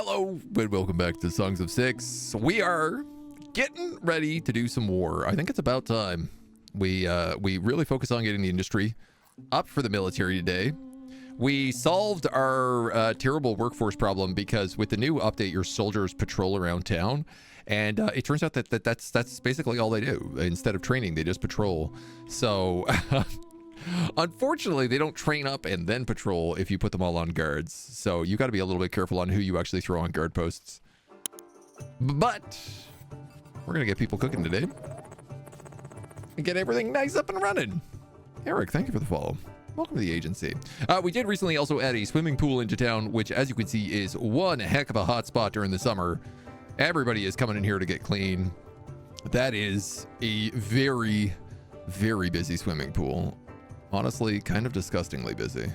Hello, and welcome back to Songs of Syx. We are getting ready to do some war. I think it's about time. We really focus on getting the industry up for the military today. We solved our terrible workforce problem because with the new update, your soldiers patrol around town, and it turns out that that's basically all they do. Instead of training, they just patrol. So unfortunately, they don't train up and then patrol if you put them all on guards. So you got to be a little bit careful on who you actually throw on guard posts. But we're gonna get people cooking today and get everything nice up and running. Eric, thank you for the follow. Welcome to the agency. We did recently also add a swimming pool into town, which, as you can see, is one heck of a hot spot during the summer. Everybody is coming in here to get clean. That is a very, very busy swimming pool. Honestly, kind of disgustingly busy.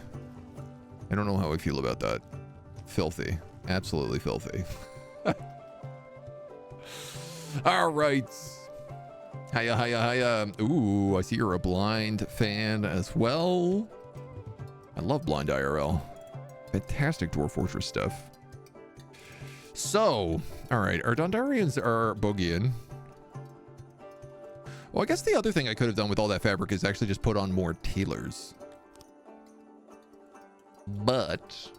I don't know how I feel about that. Filthy. Absolutely filthy. All right. Hiya, hiya, hiya. Ooh, I see you're a blind fan as well. I love blind IRL. Fantastic Dwarf Fortress stuff. So, all right, our Dondarians are bogeying. Well, I guess the other thing I could have done with all that fabric is actually just put on more tailors. But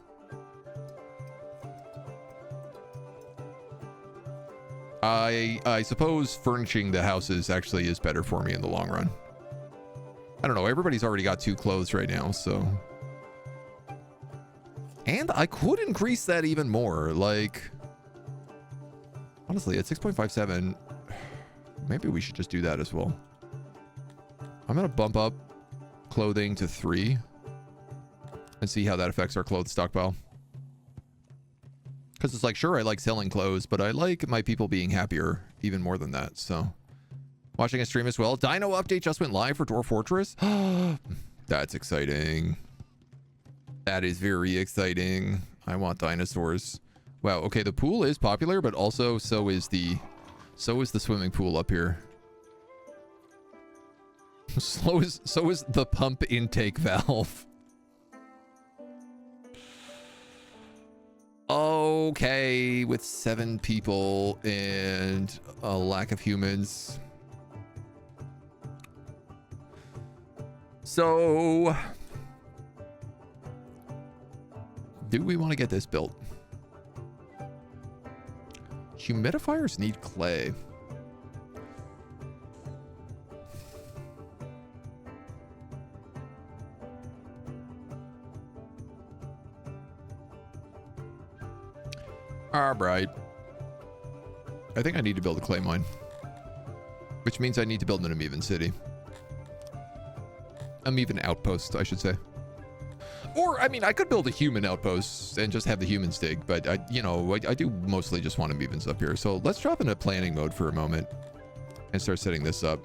I suppose furnishing the houses actually is better for me in the long run. I don't know. Everybody's already got 2 clothes right now, so. And I could increase that even more. Like, honestly, at 6.57, maybe we should just do that as well. I'm going to bump up clothing to 3 and see how that affects our clothes stockpile. Because it's like, sure, I like selling clothes, but I like my people being happier even more than that. So, watching a stream as well. Dino update just went live for Dwarf Fortress. That's exciting. That is very exciting. I want dinosaurs. Wow. Okay, the pool is popular, but also so is the swimming pool up here. So is the pump intake valve. Okay, with 7 people and a lack of humans. So, do we want to get this built? Humidifiers need clay. All right. I think I need to build a clay mine, which means I need to build an Amevian city. Amevian outpost, I should say. Or, I mean, I could build a human outpost and just have the humans dig, but I do mostly just want Amevians up here. So let's drop into planning mode for a moment and start setting this up.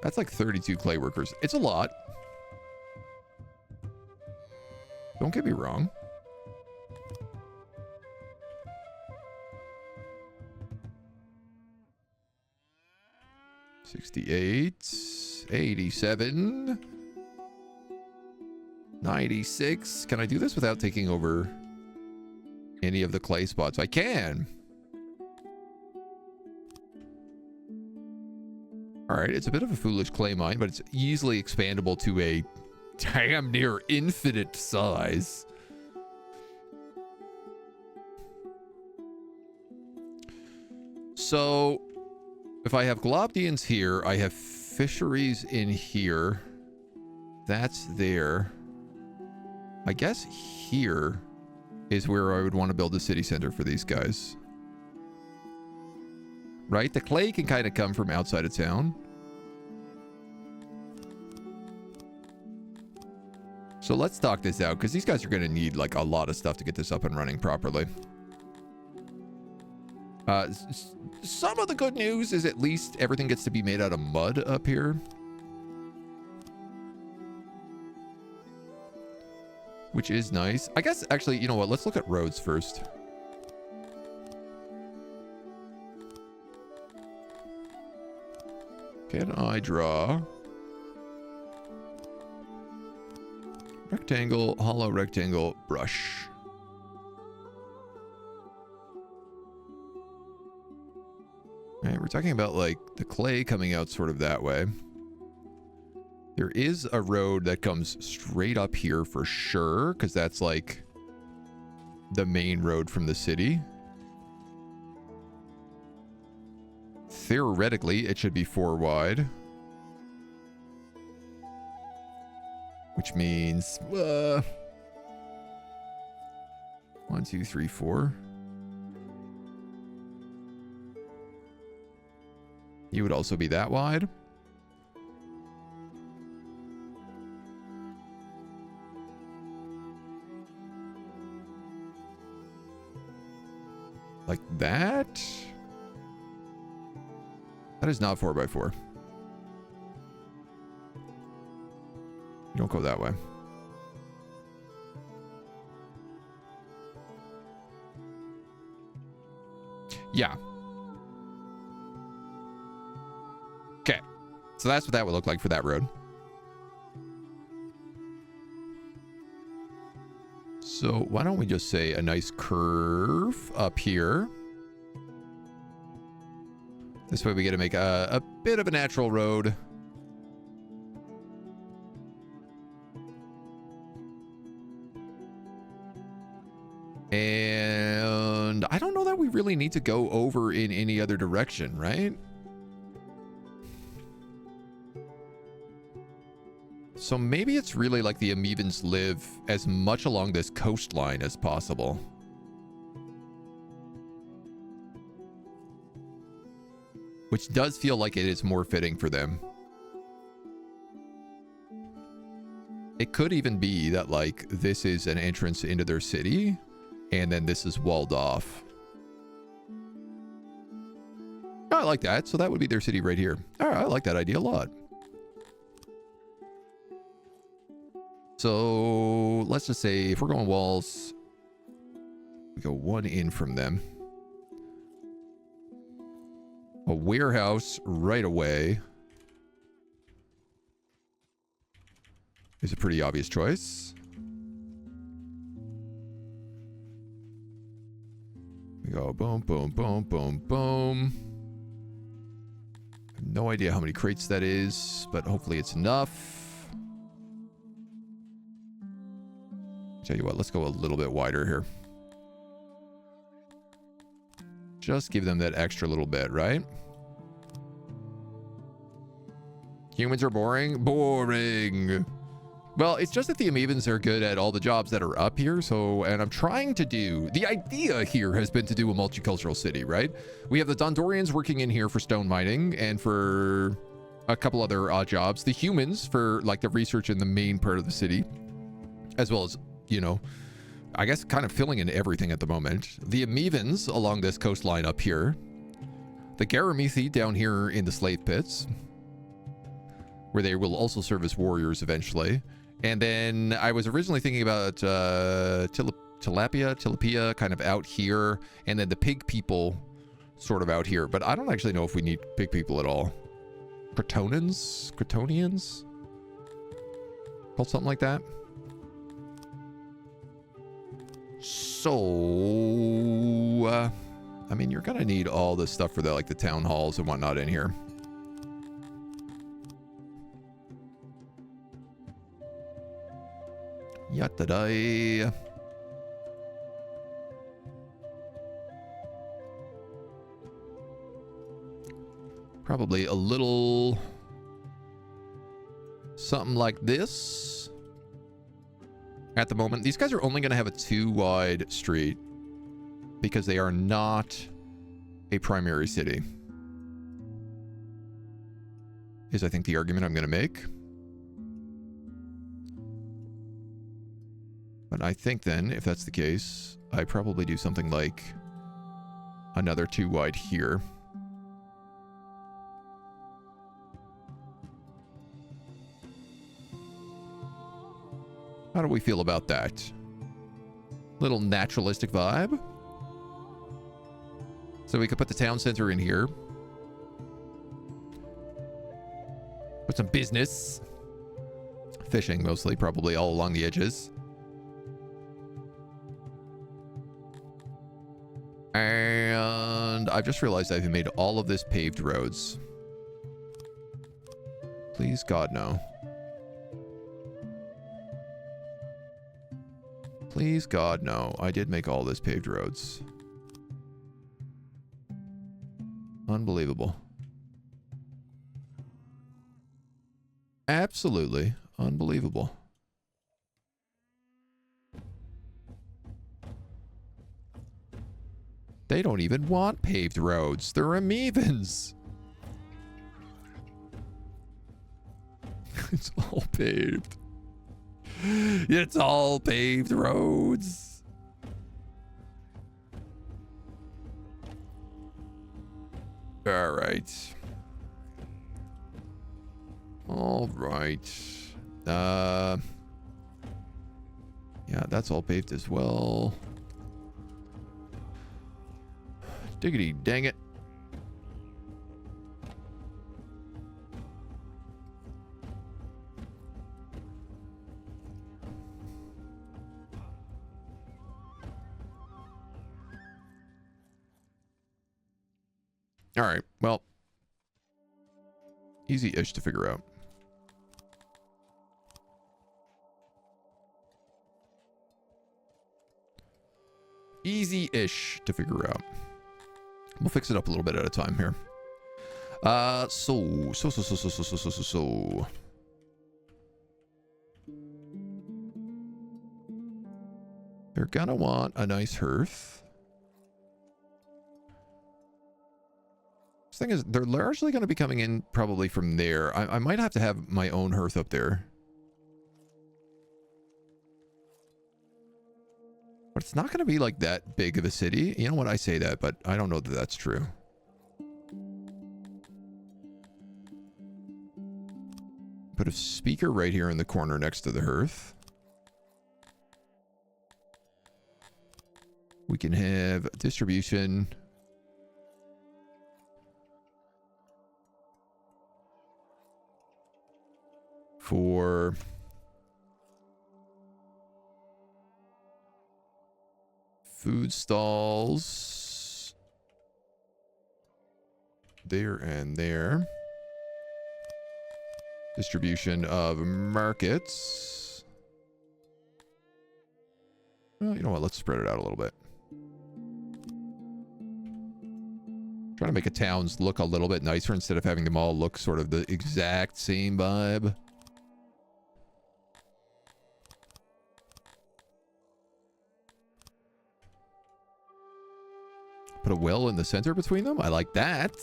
That's like 32 clay workers. It's a lot. Don't get me wrong. $68, 87, 96. Can I do this without taking over any of the clay spots? I can. All right, it's a bit of a foolish clay mine, but it's easily expandable to a damn near infinite size. So, if I have Globdians here, I have fisheries in here. That's there. I guess here is where I would want to build a city center for these guys. Right? The clay can kind of come from outside of town. So let's talk this out, because these guys are going to need like a lot of stuff to get this up and running properly. Some of the good news is at least everything gets to be made out of mud up here. Which is nice. I guess actually, you know what? Let's look at roads first. Can I draw rectangle, hollow rectangle, brush? All right, we're talking about like the clay coming out sort of that way. There is a road that comes straight up here for sure, because that's like the main road from the city. Theoretically, it should be 4 wide. Which means 1, 2, 3, 4. You would also be that wide. Like that? That is not 4 by 4. You don't go that way. Yeah. Okay. So that's what that would look like for that road. So why don't we just say a nice curve up here. This way we get to make a bit of a natural road. And I don't know that we really need to go over in any other direction, right? So maybe it's really like the Amevians live as much along this coastline as possible. Which does feel like it is more fitting for them. It could even be that like this is an entrance into their city and then this is walled off. Oh, I like that. So that would be their city right here. All right, I like that idea a lot. So let's just say if we're going walls, we go 1 in from them. A warehouse right away is a pretty obvious choice. We go boom, boom, boom, boom, boom. I have no idea how many crates that is, but hopefully it's enough. Tell you what, let's go a little bit wider here. Just give them that extra little bit, right? Humans are boring? Boring. Well, it's just that the Amevians are good at all the jobs that are up here. So, and I'm trying to do, the idea here has been to do a multicultural city, right? We have the Dondorians working in here for stone mining and for a couple other odd jobs. The humans for like the research in the main part of the city, as well as, you know, I guess kind of filling in everything at the moment. The Amevians along this coastline up here. The Garamithi down here in the slave pits, where they will also serve as warriors eventually. And then I was originally thinking about Tilapia kind of out here, and then the pig people sort of out here. But I don't actually know if we need pig people at all. Cretonians? Called something like that. So, I mean, you're gonna need all this stuff for the like the town halls and whatnot in here. Yatta-dai. Probably a little something like this. At the moment, these guys are only going to have a 2 wide street because they are not a primary city. Is I think the argument I'm going to make. But I think then, if that's the case, I probably do something like another 2 wide here. How do we feel about that? Little naturalistic vibe. So we could put the town center in here. with some business. Fishing mostly, probably all along the edges. And I've just realized I've made all of this paved roads. Please, God, no. Please, God, no. I did make all this paved roads. Unbelievable. Absolutely unbelievable. They don't even want paved roads. They're Amevians. It's all paved. It's all paved roads. All right. All right. Yeah, that's all paved as well. Diggity dang it. All right, well, easy-ish to figure out. Easy-ish to figure out. We'll fix it up a little bit at a time here. So. They're gonna want a nice hearth. Thing is, they're largely going to be coming in probably from there. I might have to have my own hearth up there. But it's not going to be like that big of a city. You know what? I say that, but I don't know that that's true. Put a speaker right here in the corner next to the hearth. We can have distribution. For food stalls there and there. Distribution of markets. Well, you know what? Let's spread it out a little bit. Trying to make a towns look a little bit nicer instead of having them all look sort of the exact same vibe. Put a well in the center between them. I like that.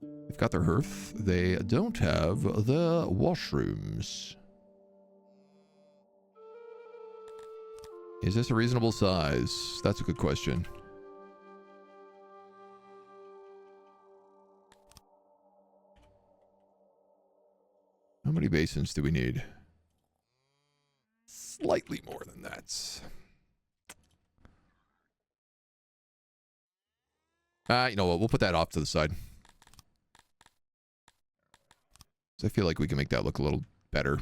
They've got their hearth. They don't have the washrooms. Is this a reasonable size? That's a good question. How many basins do we need? Slightly more than that. You know what? We'll put that off to the side. So I feel like we can make that look a little better.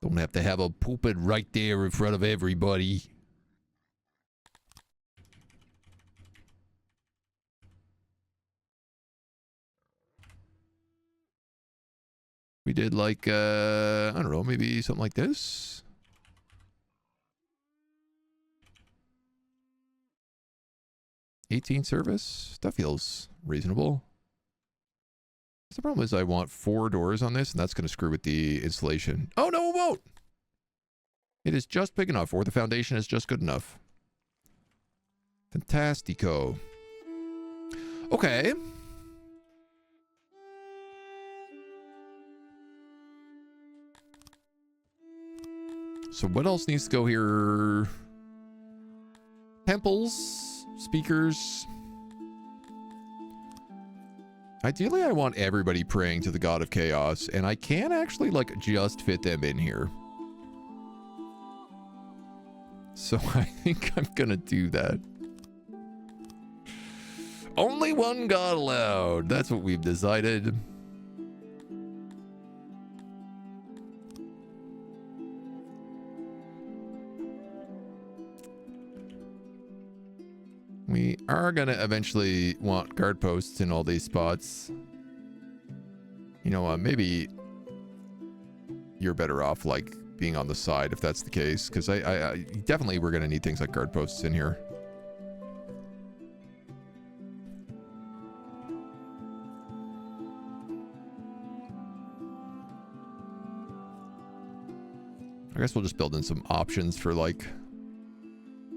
Don't have to have a pulpit right there in front of everybody. We did like, I don't know, maybe something like this. $18 service? That feels reasonable. The problem is I want 4 doors on this, and that's going to screw with the installation. Oh, no, it won't! It is just big enough, or the foundation is just good enough. Fantastico. Okay. So what else needs to go here? Temples, speakers. Ideally, I want everybody praying to the God of Chaos, and I can actually, like, just fit them in here. So I think I'm gonna do that. Only one god allowed. That's what we've decided. We are going to eventually want guard posts in all these spots. You know, maybe you're better off, like, being on the side if that's the case. Because I definitely we're going to need things like guard posts in here. I guess we'll just build in some options for, like,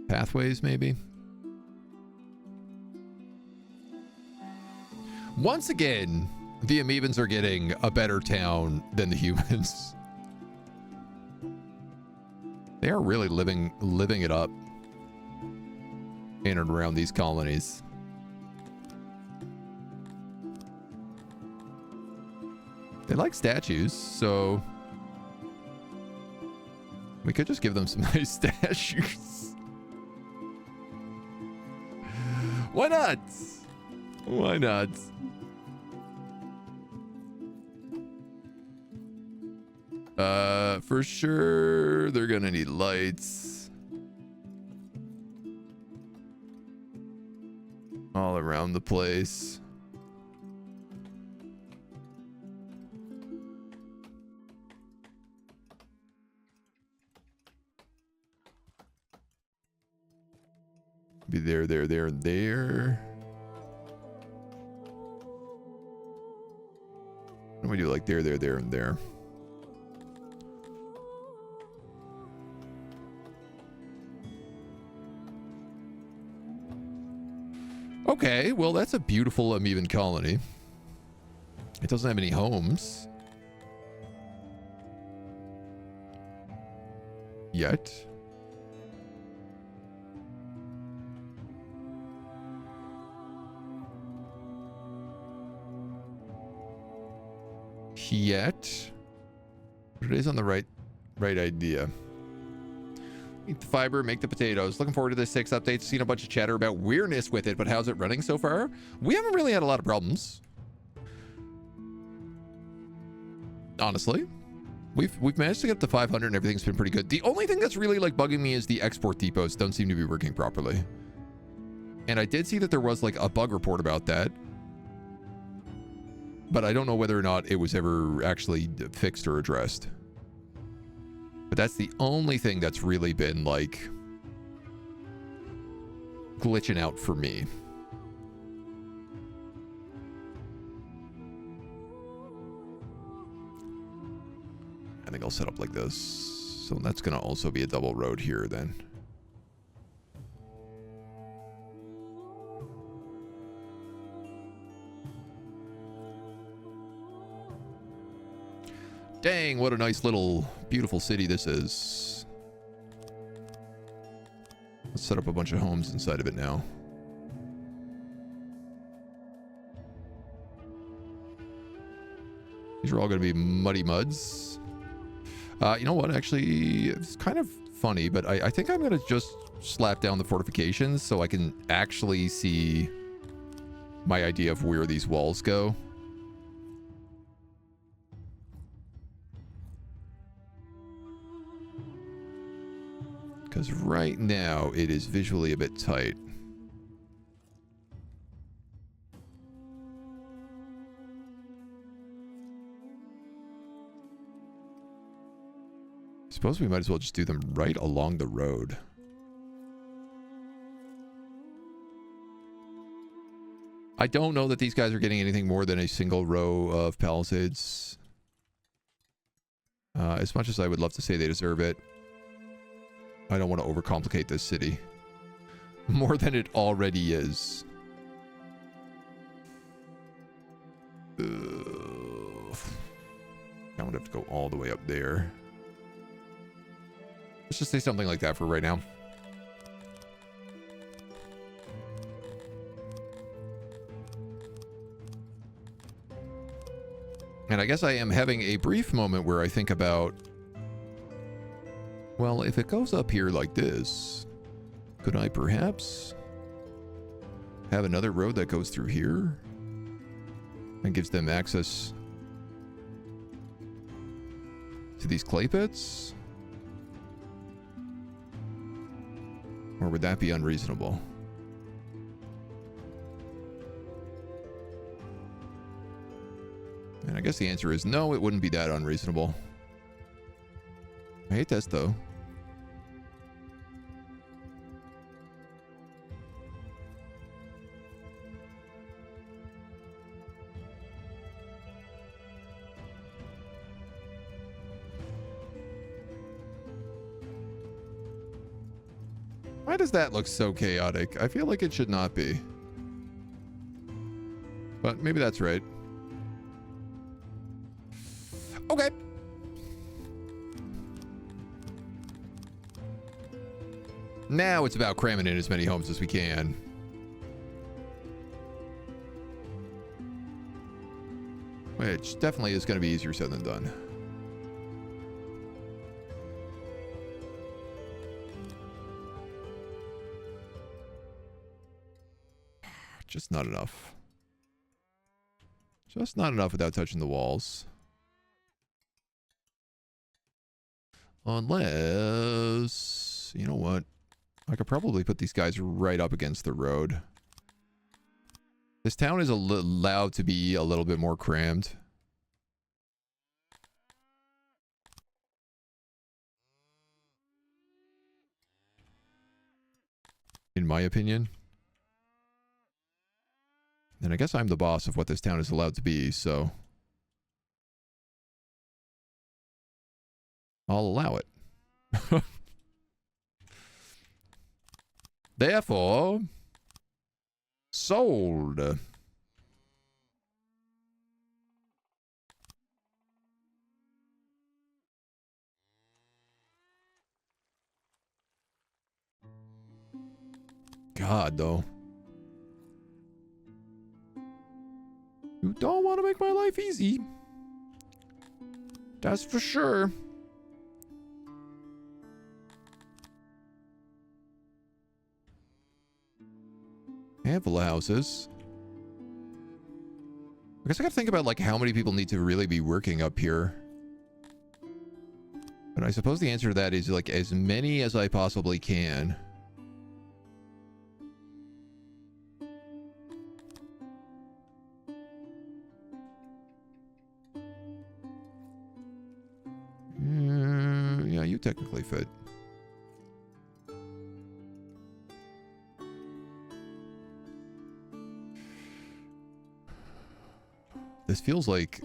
pathways, maybe. Once again, the Amevians are getting a better town than the humans. They are really living it up in and around these colonies. They like statues, so we could just give them some nice statues. Why not? Why not? For sure, they're gonna need lights all around the place. Be there, and there. What do we do? Like there, and there. Okay, well, that's a beautiful Amevian colony. It doesn't have any homes. Yet. But it is on the right idea. Eat the fiber, make the potatoes. Looking forward to this 6 update. Seen a bunch of chatter about weirdness with it, but how's it running so far? We haven't really had a lot of problems. Honestly. We've managed to get up to 500 and everything's been pretty good. The only thing that's really like bugging me is the export depots don't seem to be working properly. And I did see that there was like a bug report about that. But I don't know whether or not it was ever actually fixed or addressed. But that's the only thing that's really been, like, glitching out for me. I think I'll set up like this. So that's going to also be a double road here then. Dang, what a nice little beautiful city this is. Let's set up a bunch of homes inside of it now. These are all going to be muddy muds. You know what? Actually, it's kind of funny, but I think I'm going to just slap down the fortifications so I can actually see my idea of where these walls go. Because right now, it is visually a bit tight. Suppose we might as well just do them right along the road. I don't know that these guys are getting anything more than a single row of palisades. As much as I would love to say they deserve it, I don't want to overcomplicate this city more than it already is. I would have to go all the way up there. Let's just say something like that for right now. And I guess I am having a brief moment where I think about, well, if it goes up here like this, could I perhaps have another road that goes through here and gives them access to these clay pits? Or would that be unreasonable? And I guess the answer is no, it wouldn't be that unreasonable. I hate this though. Why does that look so chaotic? I feel like it should not be. But maybe that's right. Okay. Now it's about cramming in as many homes as we can. Which definitely is going to be easier said than done. Just not enough. Just not enough without touching the walls. Unless, you know what? I could probably put these guys right up against the road. This town is allowed to be a little bit more crammed. In my opinion. And I guess I'm the boss of what this town is allowed to be, so I'll allow it. Therefore, sold. God, though. You don't want to make my life easy. That's for sure. Handful of houses. I guess I gotta think about like how many people need to really be working up here. But I suppose the answer to that is like as many as I possibly can. Yeah, you technically fit. This feels like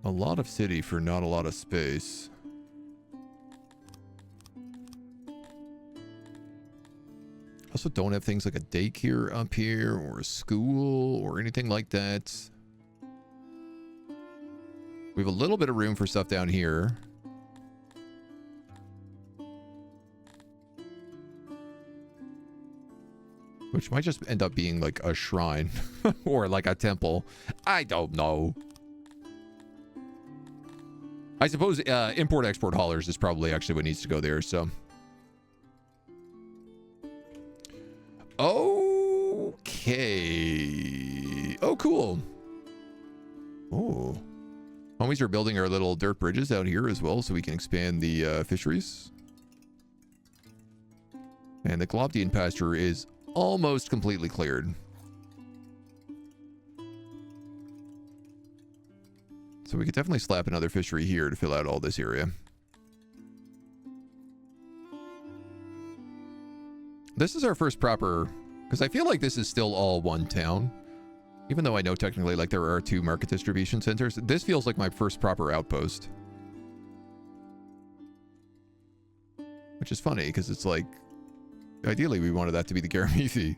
a lot of city for not a lot of space. Also don't have things like a daycare up here or a school or anything like that. We have a little bit of room for stuff down here. Which might just end up being like a shrine or like a temple. I don't know. I suppose import-export haulers is probably actually what needs to go there, so. Okay. Oh, cool. Oh. Homies are building our little dirt bridges out here as well so we can expand the fisheries. And the Globdian pasture is almost completely cleared. So we could definitely slap another fishery here to fill out all this area. This is our first proper, because I feel like this is still all one town. Even though I know technically like there are 2 market distribution centers, this feels like my first proper outpost. Which is funny because it's like, ideally we wanted that to be the Amevian.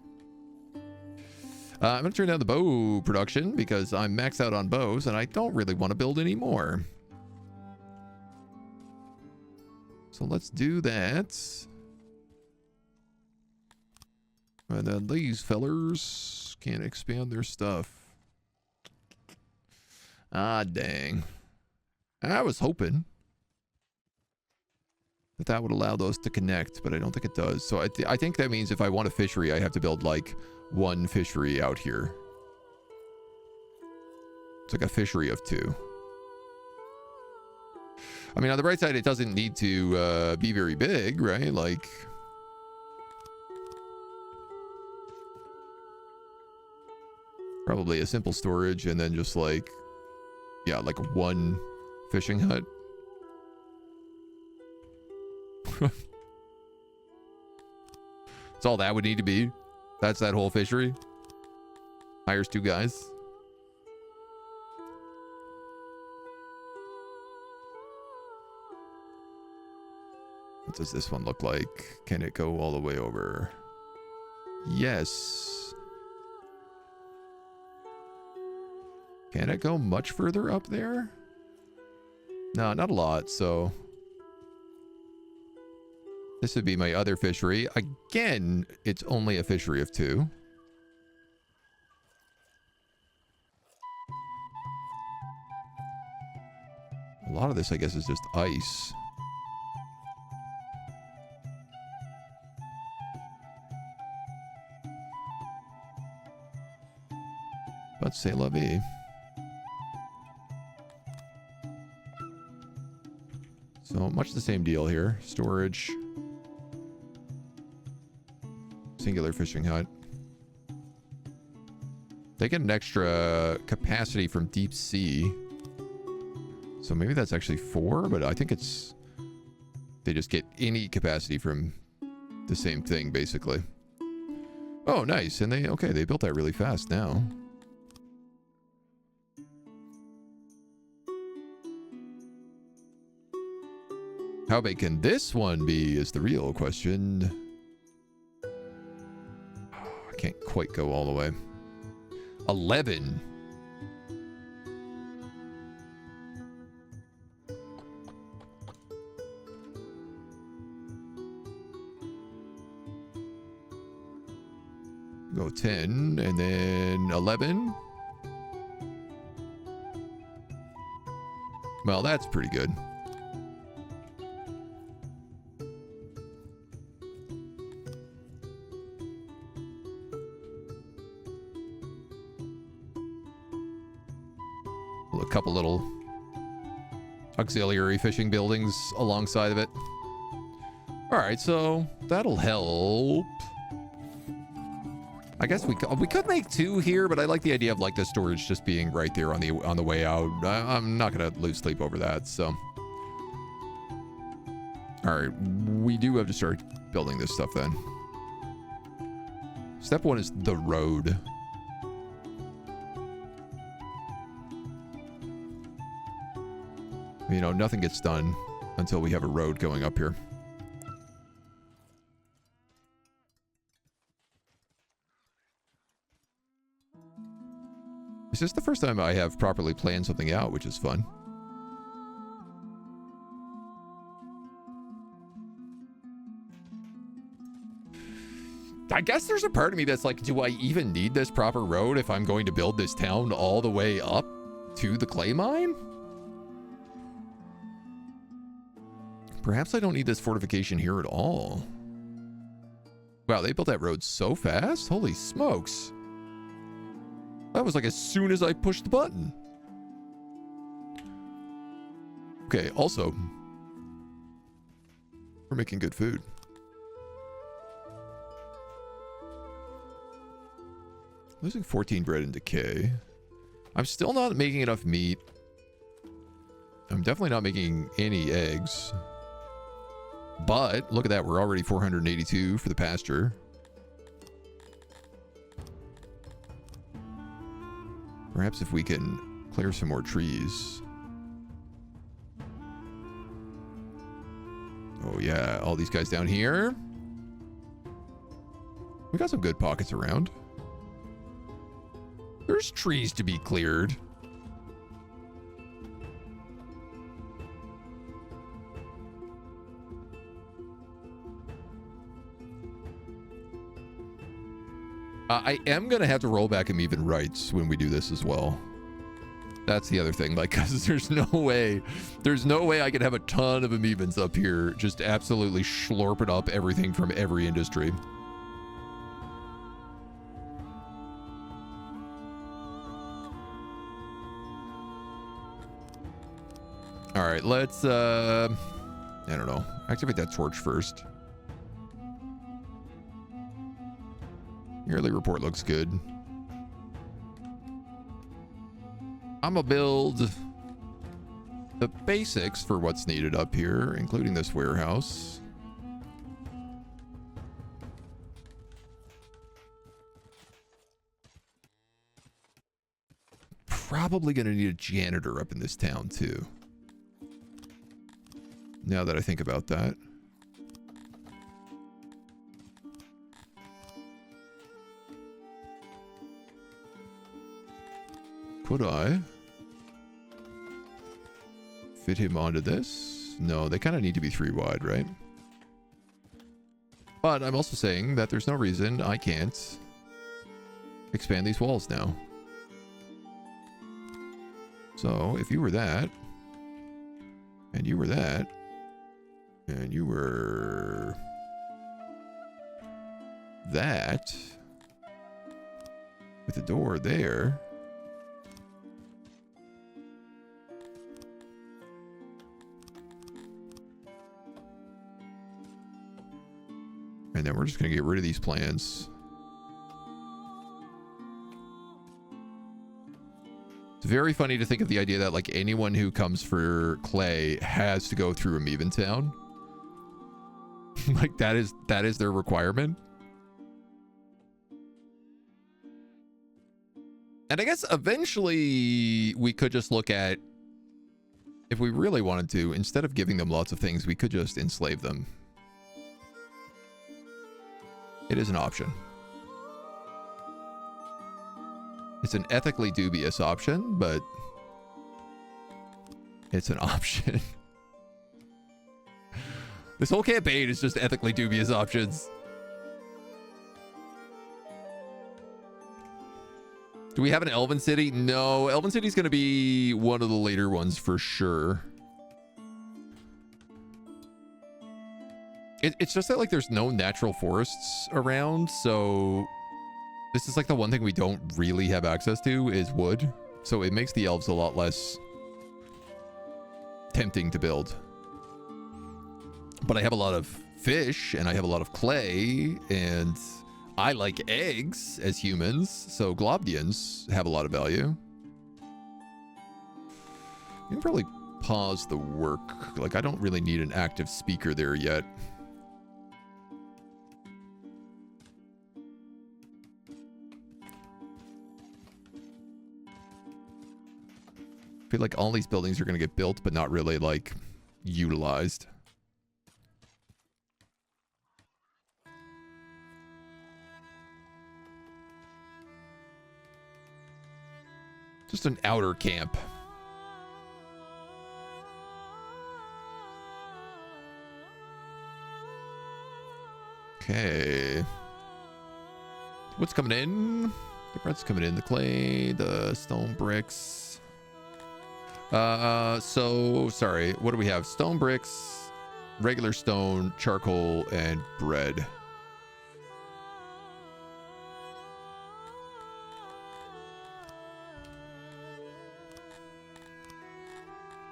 I'm going to turn down the bow production because I'm maxed out on bows and I don't really want to build any more. So let's do that. And then these fellers can't expand their stuff. Ah, dang. I was hoping But that would allow those to connect, but I don't think it does. So I think that means if I want a fishery, I have to build like one fishery out here. It's like a fishery of 2. I mean, on the right side, it doesn't need to be very big, right? Like, probably a simple storage and then just like, yeah, like one fishing hut. That's all that would need to be. That's that whole fishery. Hires 2 guys. What does this one look like? Can it go all the way over? Yes. Can it go much further up there? No, not a lot, so this would be my other fishery. Again, it's only a fishery of 2. A lot of this, I guess, is just ice. But c'est la vie. So much the same deal here. Storage. Singular fishing hut. They get an extra capacity from deep sea. So maybe that's actually 4, but I think it's... They just get any capacity from the same thing, basically. Oh, nice. And they... Okay, they built that really fast now. How big can this one be is the real question. I can't quite go all the way. 11. Go 10 and then 11. Well, that's pretty good. A couple little auxiliary fishing buildings alongside of it. All right, so that'll help. I guess we could make 2 here, but I like the idea of like the storage just being right there on the way out. I'm not gonna lose sleep over that. So, all right, we do have to start building this stuff then. Step 1 is the road. You know, nothing gets done until we have a road going up here. This is the first time I have properly planned something out, which is fun. I guess there's a part of me that's like, do I even need this proper road if I'm going to build this town all the way up to the clay mine? Perhaps I don't need this fortification here at all. Wow, they built that road so fast. Holy smokes. That was like as soon as I pushed the button. Okay, also, we're making good food. Losing 14 bread in decay. I'm still not making enough meat. I'm definitely not making any eggs. But look at that, we're already 482 for the pasture. Perhaps if we can clear some more trees. Oh yeah, all these guys down here. We got some good pockets around. There's trees to be cleared. I am going to have to roll back Amevian rights when we do this as well. That's the other thing, like, because there's no way I could have a ton of Amevians up here just absolutely slurping up everything from every industry. All right, let's, I don't know, activate that torch first. Yearly report looks good. I'm gonna build the basics for what's needed up here, including this warehouse. Probably gonna need a janitor up in this town too. Now that I think about that. Could I fit him onto this? No, they kind of need to be 3 wide, right? But I'm also saying that there's no reason I can't expand these walls now. So if you were that, and you were that, and you were that, with the door there, and then we're just going to get rid of these plans. It's very funny to think of the idea that like anyone who comes for clay has to go through Amevian town. Like that is their requirement. And I guess eventually we could just look at, if we really wanted to, instead of giving them lots of things, we could just enslave them. It is an option. It's an ethically dubious option, but it's an option. This whole campaign is just ethically dubious options. Do we have an Elven City? No, Elven City's going to be one of the later ones for sure. It's just that like there's no natural forests around, so this is like the one thing we don't really have access to is wood. So it makes the elves a lot less tempting to build. But I have a lot of fish and I have a lot of clay and I like eggs as humans. So Globdians have a lot of value. You can probably pause the work. Like I don't really need an active speaker there yet. I feel like all these buildings are going to get built, but not really like utilized. Just an outer camp. Okay. What's coming in? The bread's coming in. The clay, the stone bricks. So sorry, what do we have? Stone bricks, regular stone, charcoal, and bread.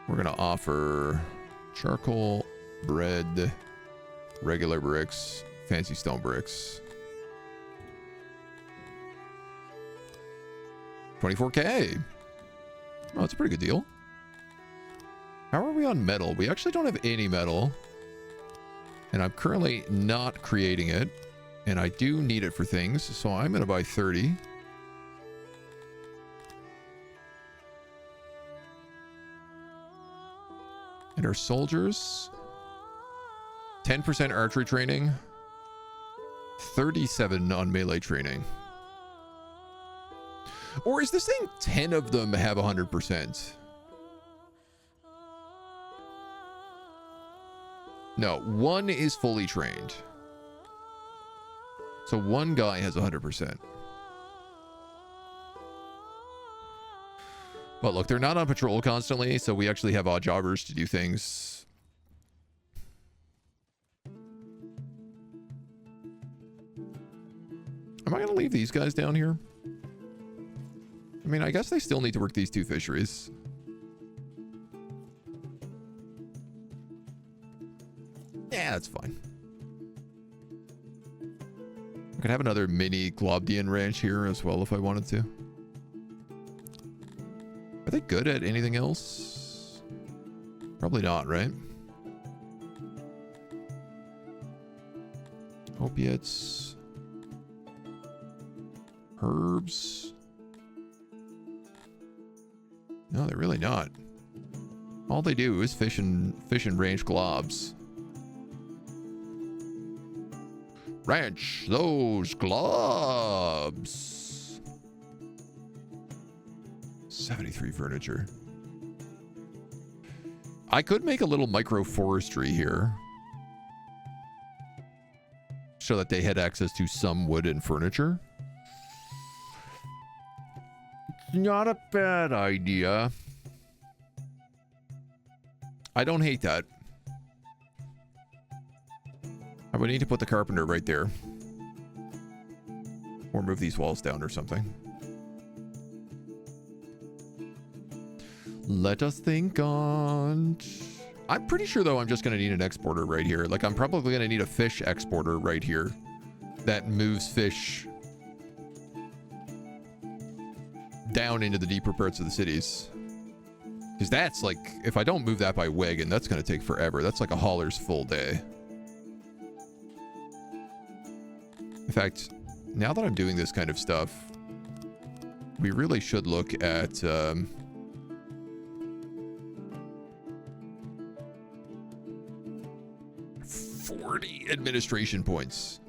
We're gonna offer charcoal, bread, regular bricks, fancy stone bricks. 24K. Oh, that's a pretty good deal. How are we on metal? We actually don't have any metal. And I'm currently not creating it. And I do need it for things. So I'm going to buy 30. And our soldiers. 10% archery training. 37 on melee training. Or is this thing 10 of them have 100%? No, one is fully trained. So one guy has 100%. But look, they're not on patrol constantly, so we actually have odd jobbers to do things. Am I going to leave these guys down here? I mean, I guess they still need to work these 2 fisheries. Yeah, that's fine. I could have another mini Globdian ranch here as well if I wanted to. Are they good at anything else? Probably not, right? Opiates. Herbs. No, they're really not. All they do is fish and range globs. Ranch those globs. 73 furniture. I could make a little micro forestry here, so that they had access to some wood and furniture. Not a bad idea. I don't hate that. I would need to put the carpenter right there. Or move these walls down or something. Let us think on... I'm pretty sure, though, I'm just going to need an exporter right here. Like, I'm probably going to need a fish exporter right here that moves fish down into the deeper parts of the cities. Because that's like, if I don't move that by wagon, that's going to take forever. That's like a hauler's full day. In fact, now that I'm doing this kind of stuff, we really should look at 40 administration points.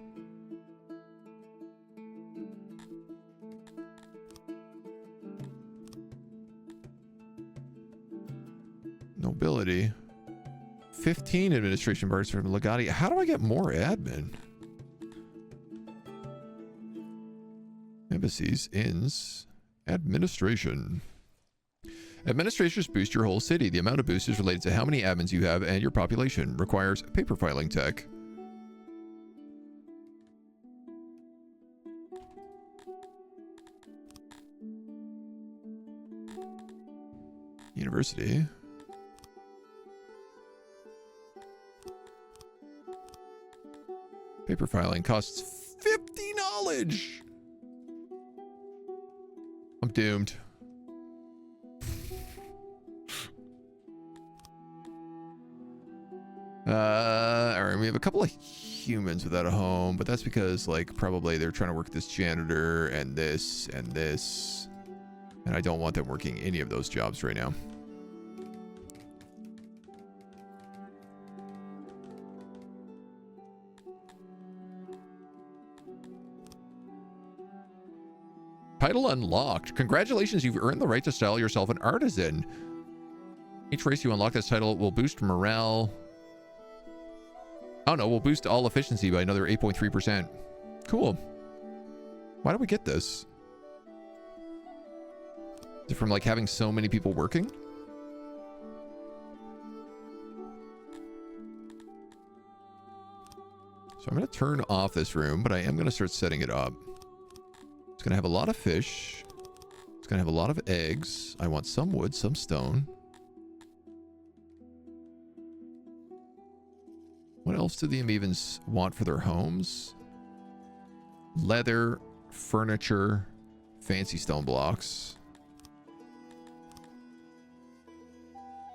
Nobility. 15 administration bars from Legati. How do I get more admin? Embassies, inns, administration. Administrators boost your whole city. The amount of boost is related to how many admins you have and your population. Requires paper filing tech. University. Paper filing costs 50 knowledge. I'm doomed. Alright, we have a couple of humans without a home, but that's because, like, probably they're trying to work this janitor and this and this. And I don't want them working any of those jobs right now. Title unlocked. Congratulations, you've earned the right to style yourself an artisan. Each race you unlock this title will boost morale. Oh no, we'll boost all efficiency by another 8.3%. Cool. Why do we get this? Is it from like having so many people working? So I'm going to turn off this room, but I am going to start setting it up. It's going to have a lot of fish. It's going to have a lot of eggs. I want some wood, some stone. What else do the Amevians want for their homes? Leather, furniture, fancy stone blocks.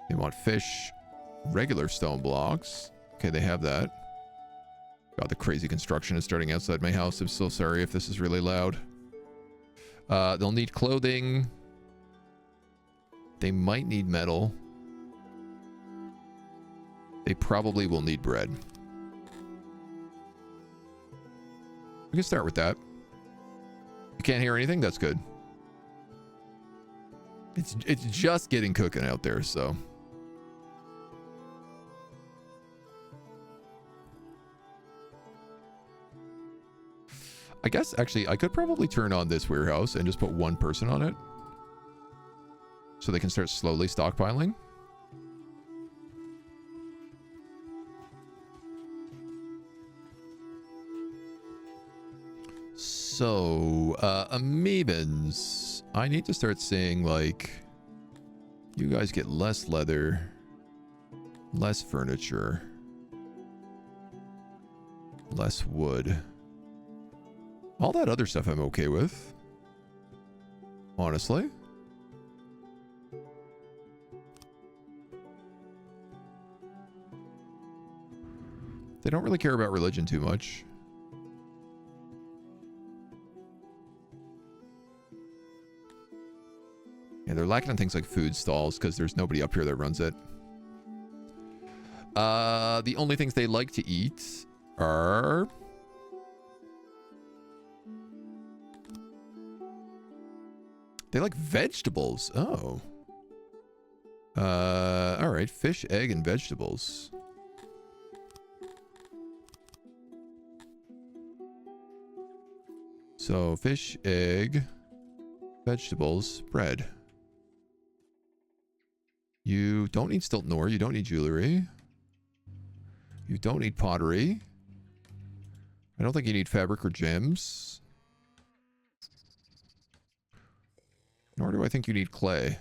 They want fish, regular stone blocks. Okay, they have that. God, the crazy construction is starting outside my house. I'm so sorry if this is really loud. They'll need clothing. They might need metal. They probably will need bread. We can start with that. You can't hear anything? That's good. It's just getting cooking out there, so. I guess, actually, I could probably turn on this warehouse and just put one person on it. so they can start slowly stockpiling. So, Amevians. I need to start saying, like, you guys get less leather, less furniture, less wood. All that other stuff I'm okay with, honestly. They don't really care about religion too much. Yeah, they're lacking in things like food stalls because there's nobody up here that runs it. The only things they like to eat are... They like vegetables. Oh. All right. Fish, egg, and vegetables. So, fish, egg, vegetables, bread. You don't need Stilton ore. You don't need jewelry. You don't need pottery. I don't think you need fabric or gems. Nor do I think you need clay.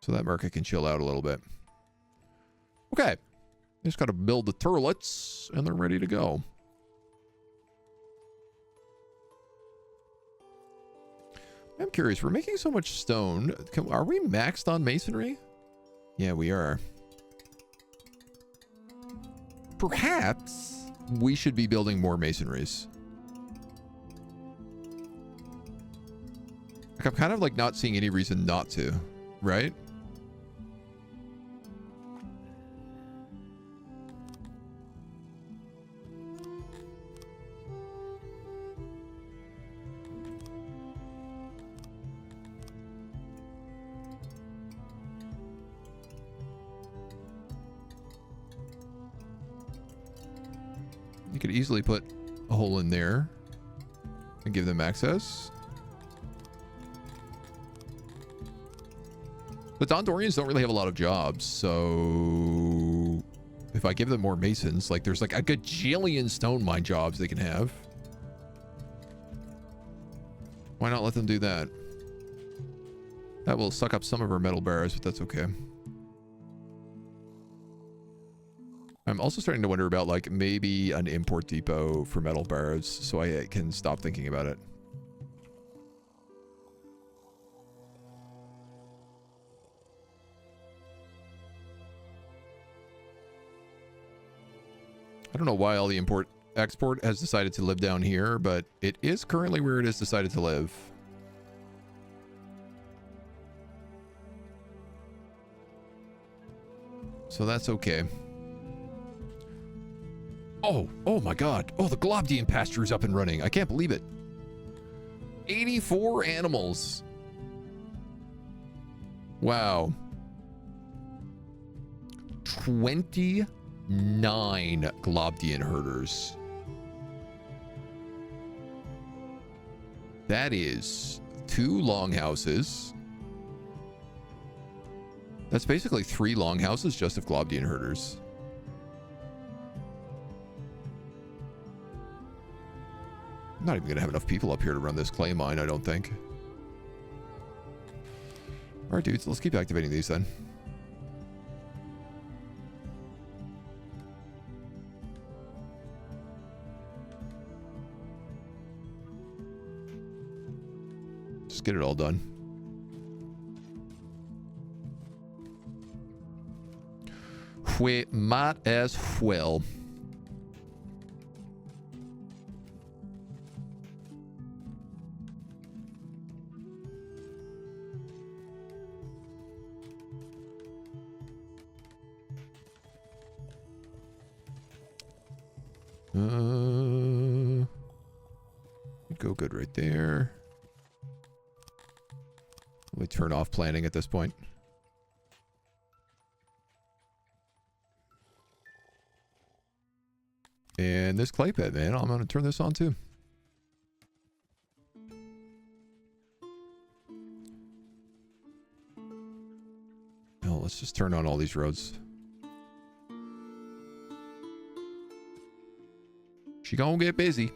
So that market can chill out a little bit. Okay. Just got to build the turlets, and they're ready to go. I'm curious. We're making so much stone. Are we maxed on masonry? Yeah, we are. Perhaps we should be building more masonries. Like, I'm kind of like not seeing any reason not to, right? You could easily put a hole in there and give them access. But Dondorians don't really have a lot of jobs, so if I give them more masons, like there's like a gajillion stone mine jobs they can have. Why not let them do that? That will suck up some of our metal bars, but that's okay. I'm also starting to wonder about like maybe an import depot for metal bars so I can stop thinking about it. I don't know why all the export has decided to live down here, but it is currently where it has decided to live. So that's okay. Oh my god. Oh, the Globdian pasture is up and running. I can't believe it. 84 animals. Wow. 29 Globdian herders. That is 2 longhouses. That's basically 3 longhouses just of Globdian herders. I'm not even going to have enough people up here to run this clay mine, I don't think. Alright, dudes, let's keep activating these then. Just get it all done. We might as well. Go good right there. We turn off planning at this point. And this clay pit, man, I'm going to turn this on too. let's just turn on all these roads. She gonna get busy.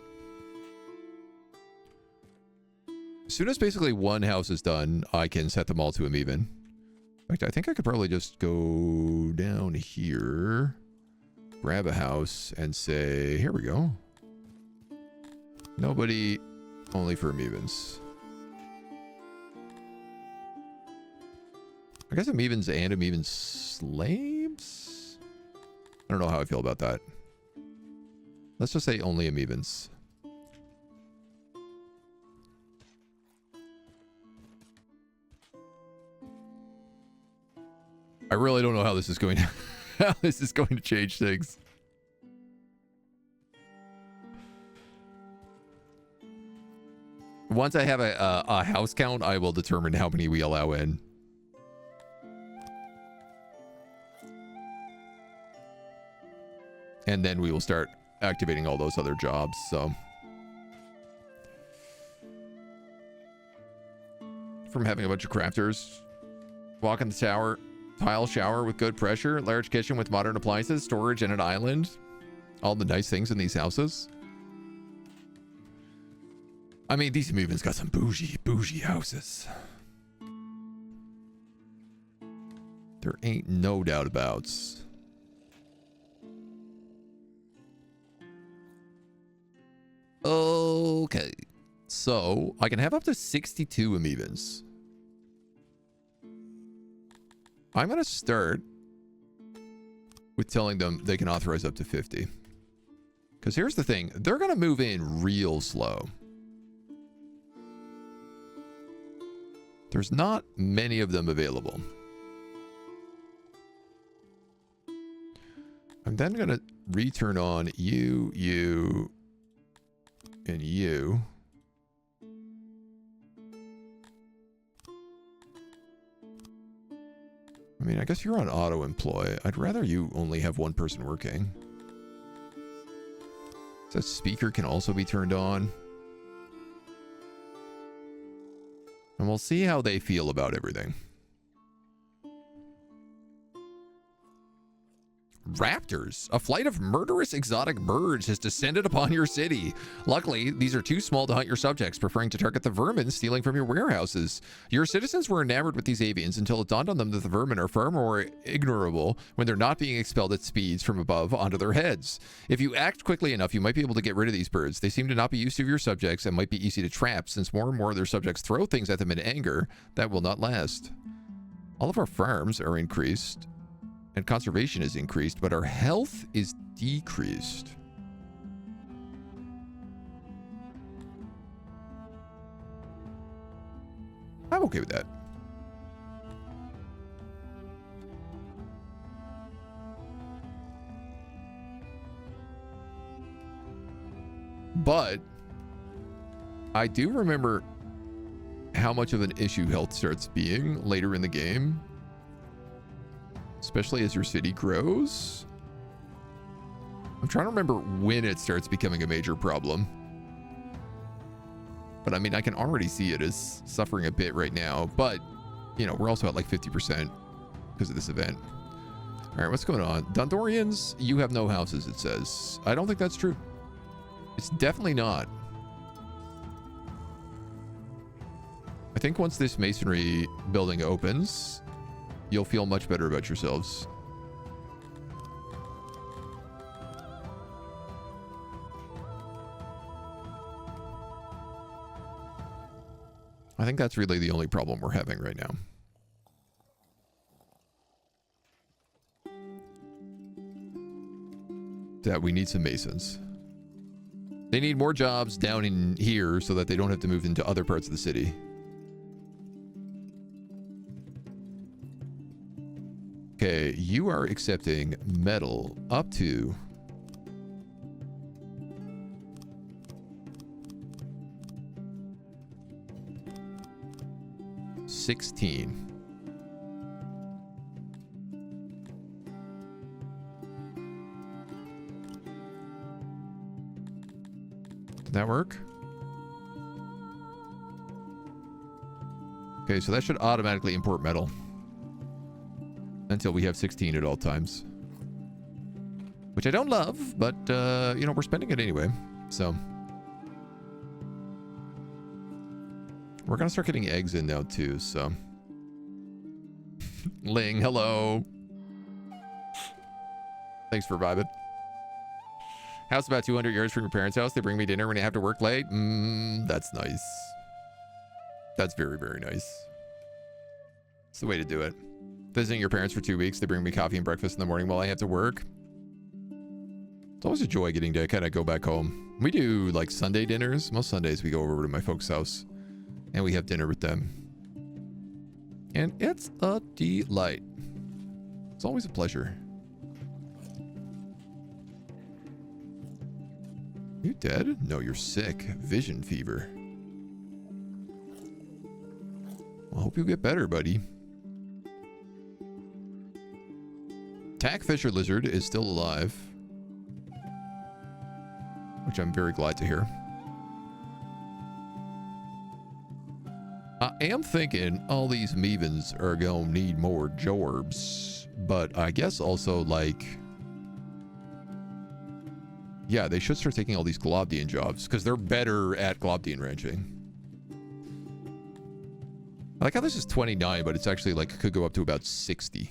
As soon as basically one house is done, I can set them all to Amevian. In fact, I think I could probably just go down here, grab a house, and say, here we go. Nobody, only for Amevians. I guess Amevians and Amevian slaves? I don't know how I feel about that. Let's just say only Amevians. I really don't know how this is going to how this is going to change things. Once I have a house count, I will determine how many we allow in. And then we will start activating all those other jobs, so. From having a bunch of crafters. Walk in the tower. Tile shower with good pressure. Large kitchen with modern appliances. Storage and an island. All the nice things in these houses. I mean, these Amevians got some bougie houses. There ain't no doubt about. Okay. So, I can have up to 62 Amevians. I'm going to start with telling them they can authorize up to 50. Because here's the thing. They're going to move in real slow. There's not many of them available. I'm then going to return on you, you, and you. I mean, I guess you're on auto-employ. I'd rather you only have one person working. So that speaker can also be turned on. And we'll see how they feel about everything. Raptors. A flight of murderous exotic birds has descended upon your city. Luckily, these are too small to hunt your subjects, preferring to target the vermin stealing from your warehouses. Your citizens were enamored with these avians until it dawned on them that the vermin are far more ignorable when they're not being expelled at speeds from above onto their heads. If you act quickly enough, you might be able to get rid of these birds. They seem to not be used to your subjects and might be easy to trap, since more and more of their subjects throw things at them in anger that will not last. All of our farms are increased. And conservation is increased, but our health is decreased. I'm okay with that. But I do remember how much of an issue health starts being later in the game. Especially as your city grows. I'm trying to remember when it starts becoming a major problem. But I mean, I can already see it as suffering a bit right now. But, you know, we're also at like 50% because of this event. All right, what's going on? Dundorians, you have no houses, it says. I don't think that's true. It's definitely not. I think once this masonry building opens, you'll feel much better about yourselves. I think that's really the only problem we're having right now. That we need some masons. They need more jobs down in here so that they don't have to move into other parts of the city. Okay, you are accepting metal up to 16. Did that work? Okay, so that should automatically import metal. until we have 16 at all times. Which I don't love, but, you know, we're spending it anyway. So. We're going to start getting eggs in now, too, so. Ling, hello. Thanks for vibing. House about 200 yards from your parents' house. They bring me dinner when I have to work late. That's nice. That's very, very nice. It's the way to do it. Visiting your parents for 2 weeks. They bring me coffee and breakfast in the morning while I have to work. It's always a joy getting to kind of go back home. We do like Sunday dinners. Most Sundays we go over to my folks' house and we have dinner with them. And it's a delight. It's always a pleasure. You dead? No, you're sick. Vision fever. Well, I hope you get better, buddy. Tackfisher lizard is still alive, which I'm very glad to hear. I am thinking all these Amevians are gonna need more jorbs, but I guess also like, yeah, they should start taking all these Globdian jobs because they're better at Globdian ranching. I like how this is 29, but it's actually like could go up to about 60.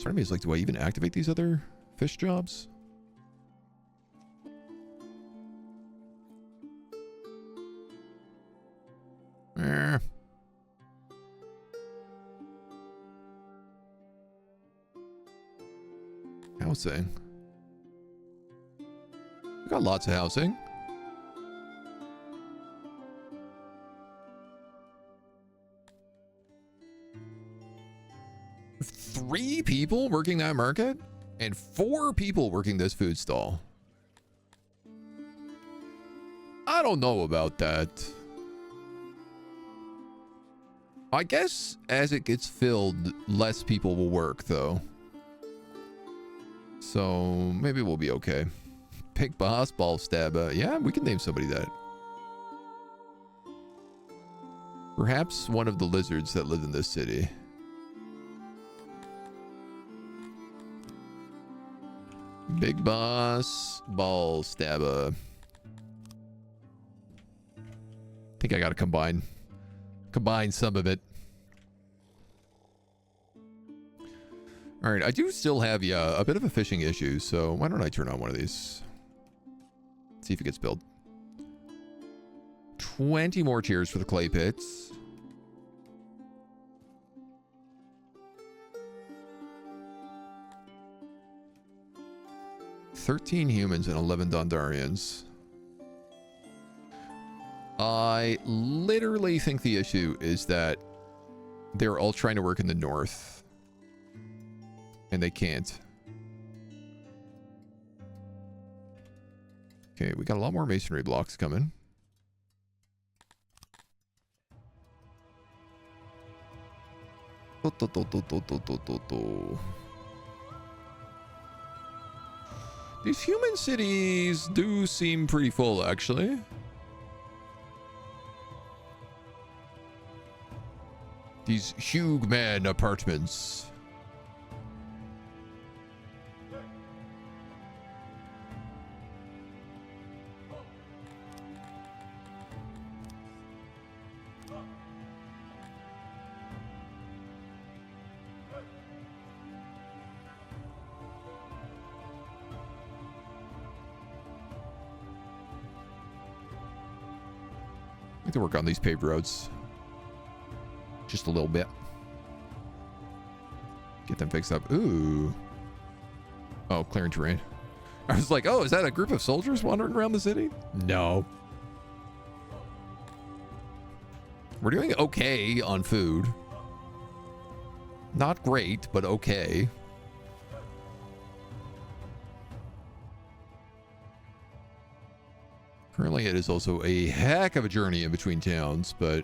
Part of me is like, do I even activate these other fish jobs? I Housing. We got lots of housing. Three people working that market and 4 people working this food stall. I don't know about that. I guess as it gets filled, less people will work though. So maybe we'll be okay. Big boss, ball stabber. Yeah, we can name somebody that. Perhaps one of the lizards that live in this city. Big boss, ball stabber. I think I gotta combine some of it. All right, I do still have, yeah, a bit of a fishing issue, so why don't I turn on one of these? See if it gets built. 20 more tiers for the clay pits. $13 humans and 11 Dondarians. I literally think the issue is that they're all trying to work in the north. And they can't. Okay, we got a lot more masonry blocks coming. These human cities do seem pretty full, actually. These Hugman apartments. I need to work on these paved roads. Just a little bit. Get them fixed up. Ooh. Oh, clearing terrain. I was like, oh, is that a group of soldiers wandering around the city? No. We're doing okay on food. Not great, but okay. Currently, it is also a heck of a journey in between towns, but...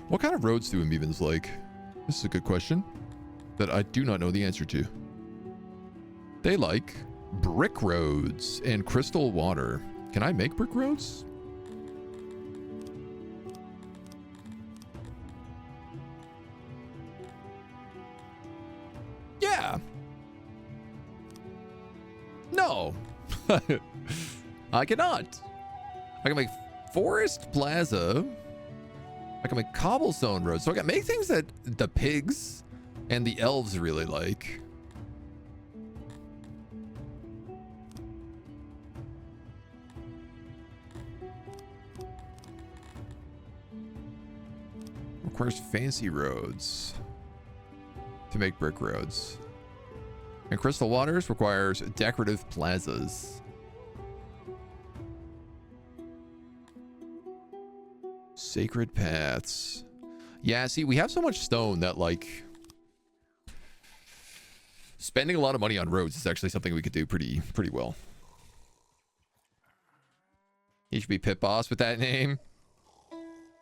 What kind of roads do Amevians like? This is a good question that I do not know the answer to. They like brick roads and crystal water. Can I make brick roads? Yeah. No. I cannot. I can make Forest Plaza. I can make cobblestone roads. So I can make things that the pigs and the elves really like. Requires fancy roads to make brick roads. And Crystal Waters requires decorative plazas. Sacred paths. Yeah, see, we have so much stone that, like, spending a lot of money on roads is actually something we could do pretty well. He should be pit boss with that name.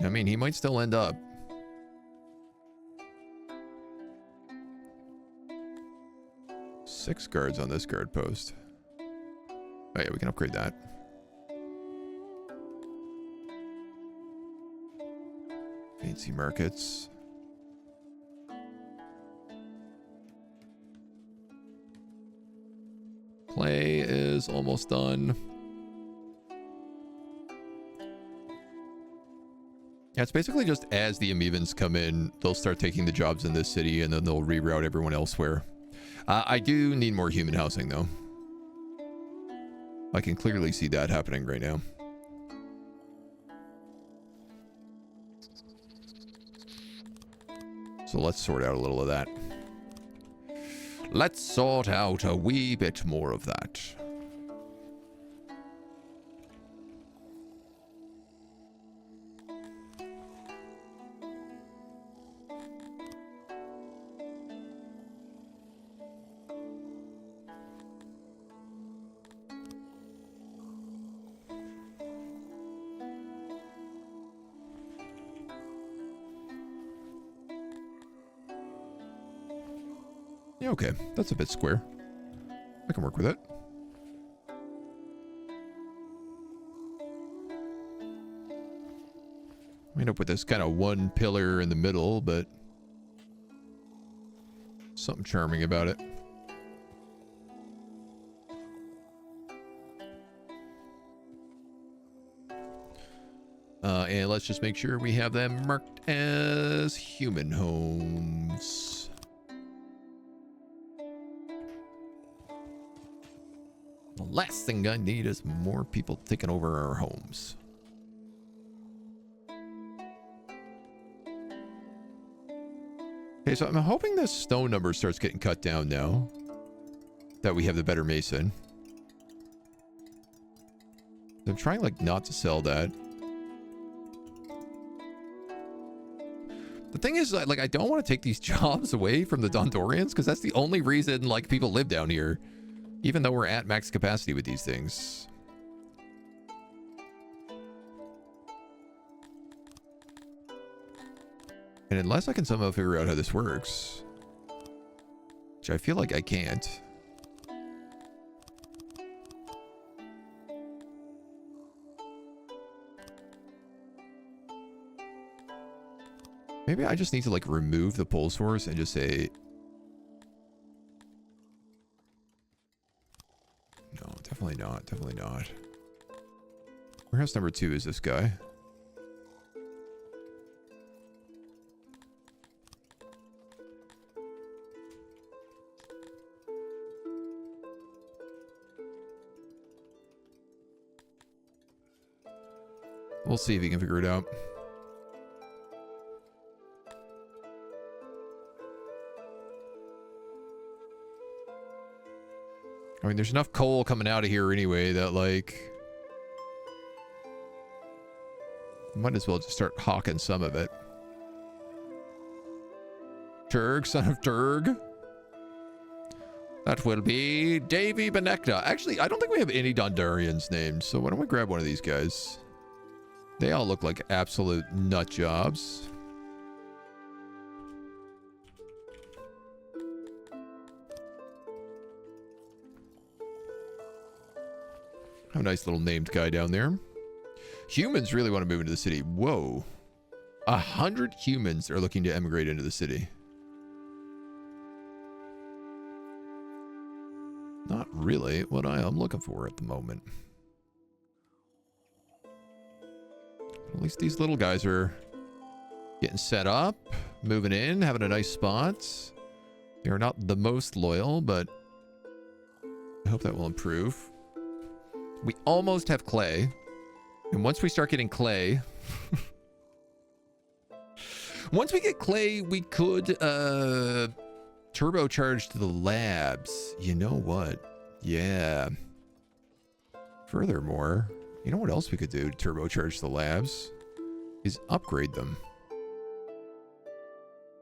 I mean, he might still end up. Six guards on this guard post. Oh yeah, we can upgrade that. Fancy markets. Play is almost done. Yeah, it's basically just as the Amevians come in, they'll start taking the jobs in this city and then they'll reroute everyone elsewhere. I do need more human housing, though. I can clearly see that happening right now. So let's sort out a little of that. Let's sort out a wee bit more of that. Yeah, okay. That's a bit square. I can work with it. I end up with this kind of one pillar in the middle, but something charming about it. And let's just make sure we have them marked as human homes. The last thing I need is more people taking over our homes. Okay, so I'm hoping this stone number starts getting cut down now that we have the better mason. I'm trying, like, not to sell that. The thing is, like, I don't want to take these jobs away from the Dondorians because that's the only reason, like, people live down here, even though we're at max capacity with these things. And unless I can somehow figure out how this works, which I feel like I can't. Maybe I just need to, like, remove the pole source and just say... No, definitely not. Definitely not. Warehouse number 2 is this guy. We'll see if he can figure it out. I mean, there's enough coal coming out of here anyway that, like, might as well just start hawking some of it. Turg, son of Turg. That will be Davy Benekta. Actually, I don't think we have any Dondarians named, so why don't we grab one of these guys? They all look like absolute nut jobs. A nice little named guy down there. Humans really want to move into the city. Whoa. 100 humans are looking to emigrate into the city. Not really what I am looking for at the moment. At least these little guys are getting set up, moving in, having a nice spot. They are not the most loyal, but I hope that will improve. We almost have clay. And once we start getting clay... once we get clay, we could turbocharge the labs. You know what? Yeah. Furthermore, you know what else we could do to turbocharge the labs? Is upgrade them.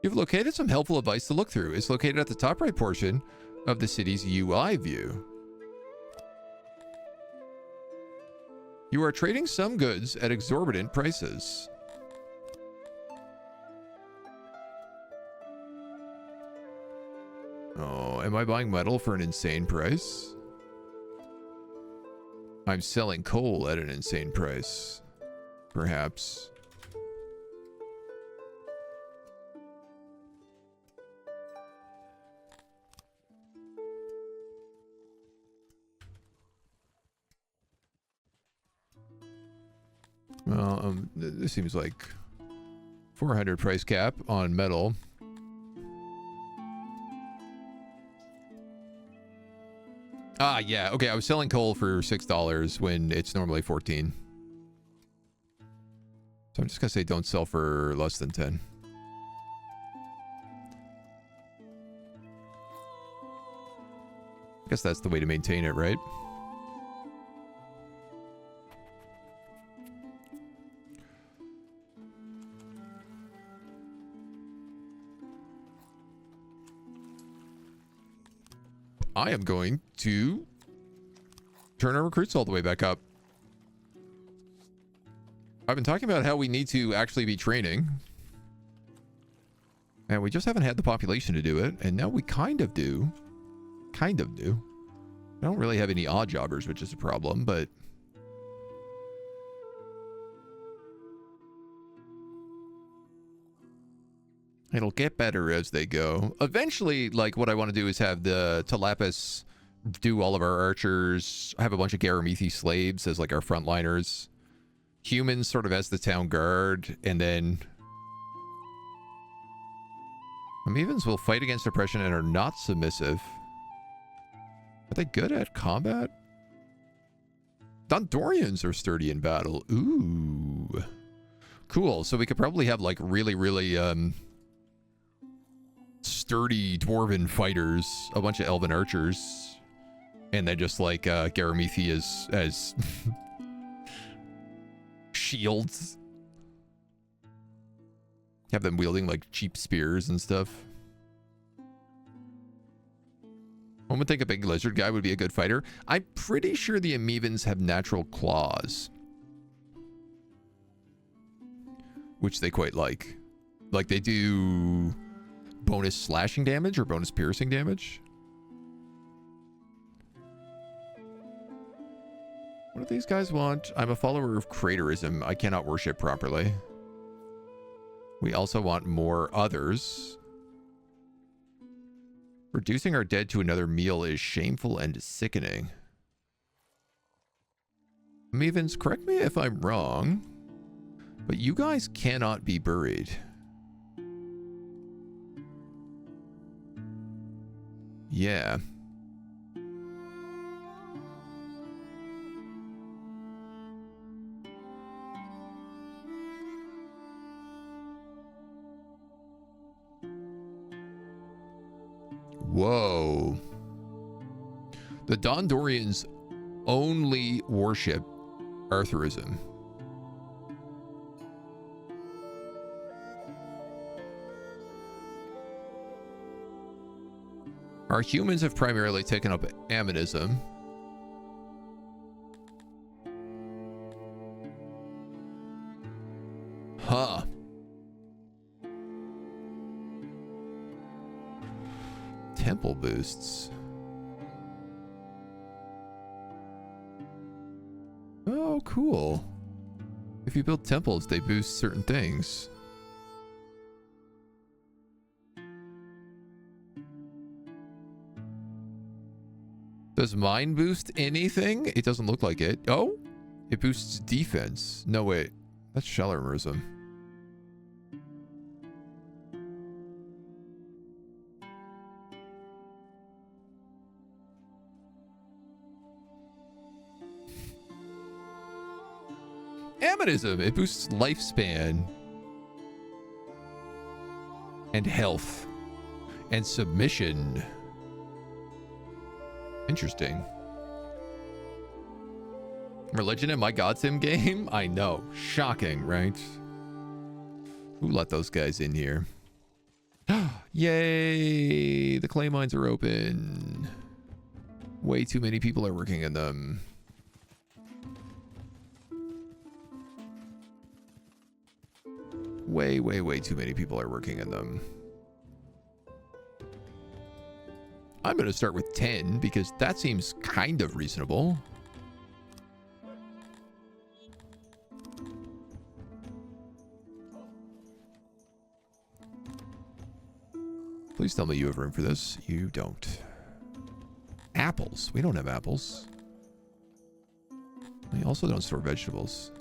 You've located some helpful advice to look through. It's located at the top right portion of the city's UI view. You are trading some goods at exorbitant prices. Oh, am I buying metal for an insane price? I'm selling coal at an insane price. Perhaps. Well, this seems like 400 price cap on metal. Ah, yeah. Okay, I was selling coal for $6 when it's normally 14. So I'm just gonna say don't sell for less than 10. I guess that's the way to maintain it, right? I am going to turn our recruits all the way back up. I've been talking about how we need to actually be training. And we just haven't had the population to do it. And now we kind of do. Kind of do. I don't really have any odd jobbers, which is a problem, but... it'll get better as they go. Eventually, like, what I want to do is have the Telepis do all of our archers, have a bunch of Garamethi slaves as, like, our frontliners. Humans sort of as the town guard, and then... Amevians will fight against oppression and are not submissive. Are they good at combat? Dondorians are sturdy in battle. Ooh. Cool. So we could probably have, like, really, sturdy dwarven fighters, a bunch of elven archers, and then just like Garamethi as shields. Have them wielding like cheap spears and stuff. One would think a big lizard guy would be a good fighter. I'm pretty sure the Amevians have natural claws, which they quite like. Like they do bonus slashing damage or bonus piercing damage. What do these guys want? I'm a follower of craterism. I cannot worship properly. We also want more others. Reducing our dead to another meal is shameful and sickening. Amevians, correct me if I'm wrong, but you guys cannot be buried. Yeah. Whoa. The Dondorians only worship Arthurism. Our humans have primarily taken up Aminism. Huh. Temple boosts. Oh, cool. If you build temples, they boost certain things. Does mine boost anything? It doesn't look like it. Oh, it boosts defense. No, wait. That's Shellermerism. Aminism. It boosts lifespan. And health. And submission. Interesting. Religion in my Godsim game? I know. Shocking, right? Who let those guys in here? Yay! The clay mines are open. Way too many people are working in them. Way too many people are working in them. I'm going to start with 10 because that seems kind of reasonable. Please tell me you have room for this. You don't. Apples. We don't have apples. We also don't store vegetables.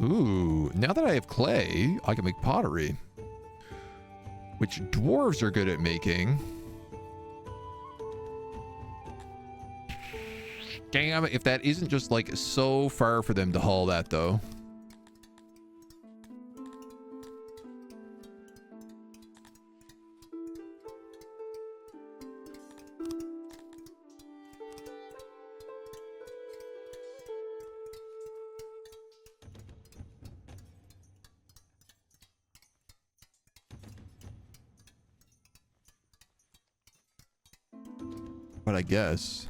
Ooh, now that I have clay, I can make pottery. Which dwarves are good at making. Damn, if that isn't just like so far for them to haul that though. But I guess.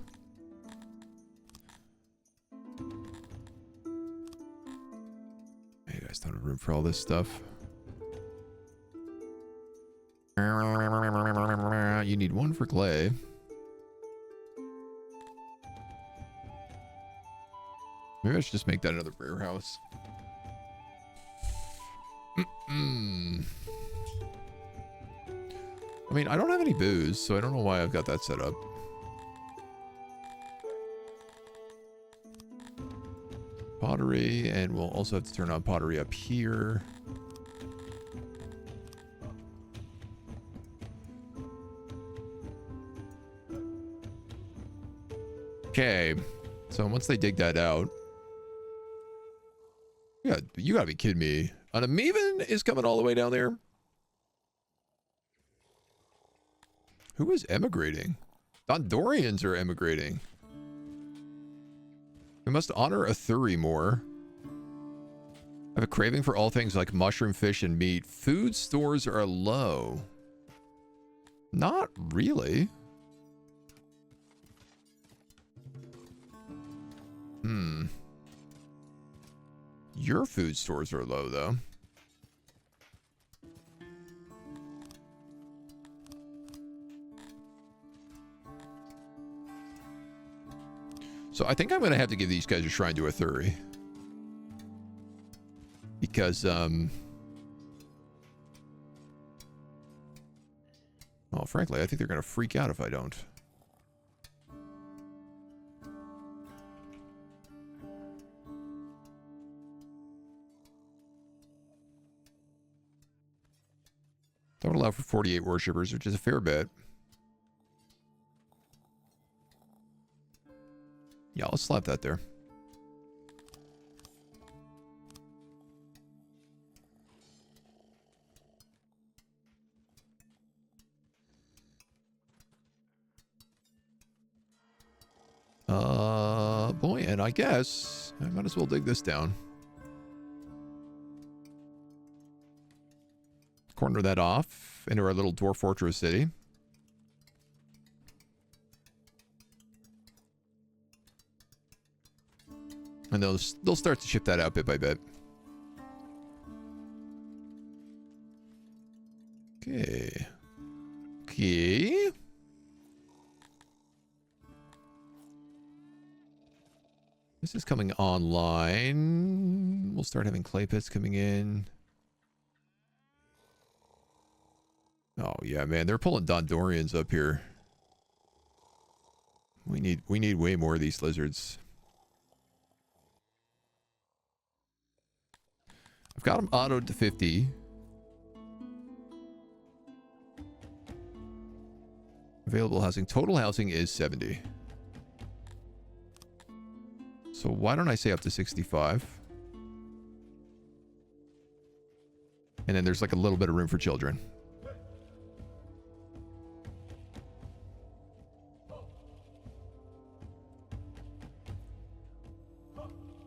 You guys don't have room for all this stuff. You need one for clay. Maybe I should just make that another warehouse. I mean, I don't have any booze, so I don't know why I've got that set up. Pottery, and we'll also have to turn on pottery up here. Okay, so once they dig that out, yeah, you gotta be kidding me. An Amevian is coming all the way down there. Who is emigrating? Dondorians are emigrating. We must honor a Thuri more. I have a craving for all things like mushroom, fish, and meat. Food stores are low. Not really. Your food stores are low, though. So I think I'm going to have to give these guys a shrine to a Thuri. Because, well, frankly, I think they're going to freak out if I don't. That would allow for 48 worshippers, which is a fair bit. Yeah, let's slap that there. Boy, and I guess I might as well dig this down. Corner that off into our little dwarf fortress city. And they'll start to ship that out bit by bit. Okay. Okay. This is coming online. We'll start having clay pits coming in. Oh yeah, man, they're pulling Dondorians up here. We need way more of these lizards. I've got them autoed to 50. Available housing. Total housing is 70. So why don't I say up to 65? And then there's like a little bit of room for children.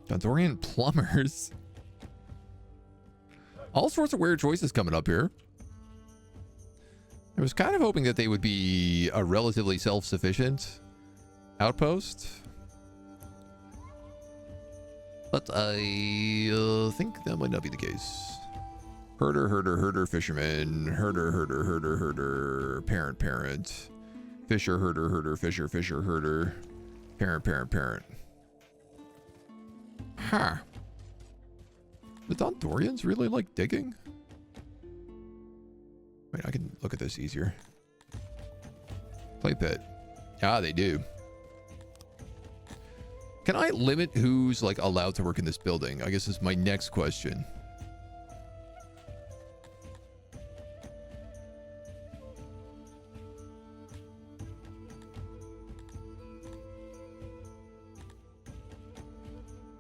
Dondorian plumbers. All sorts of weird choices coming up here. I was kind of hoping that they would be a relatively self-sufficient outpost. But I think that might not be the case. Herder, fisherman. Herder, parent. Fisher, herder, fisher, herder. Parent. Huh. The Dondorians really like digging? Wait, I can look at this easier. Clay pit. Ah, they do. Can I limit who's like allowed to work in this building? I guess is my next question.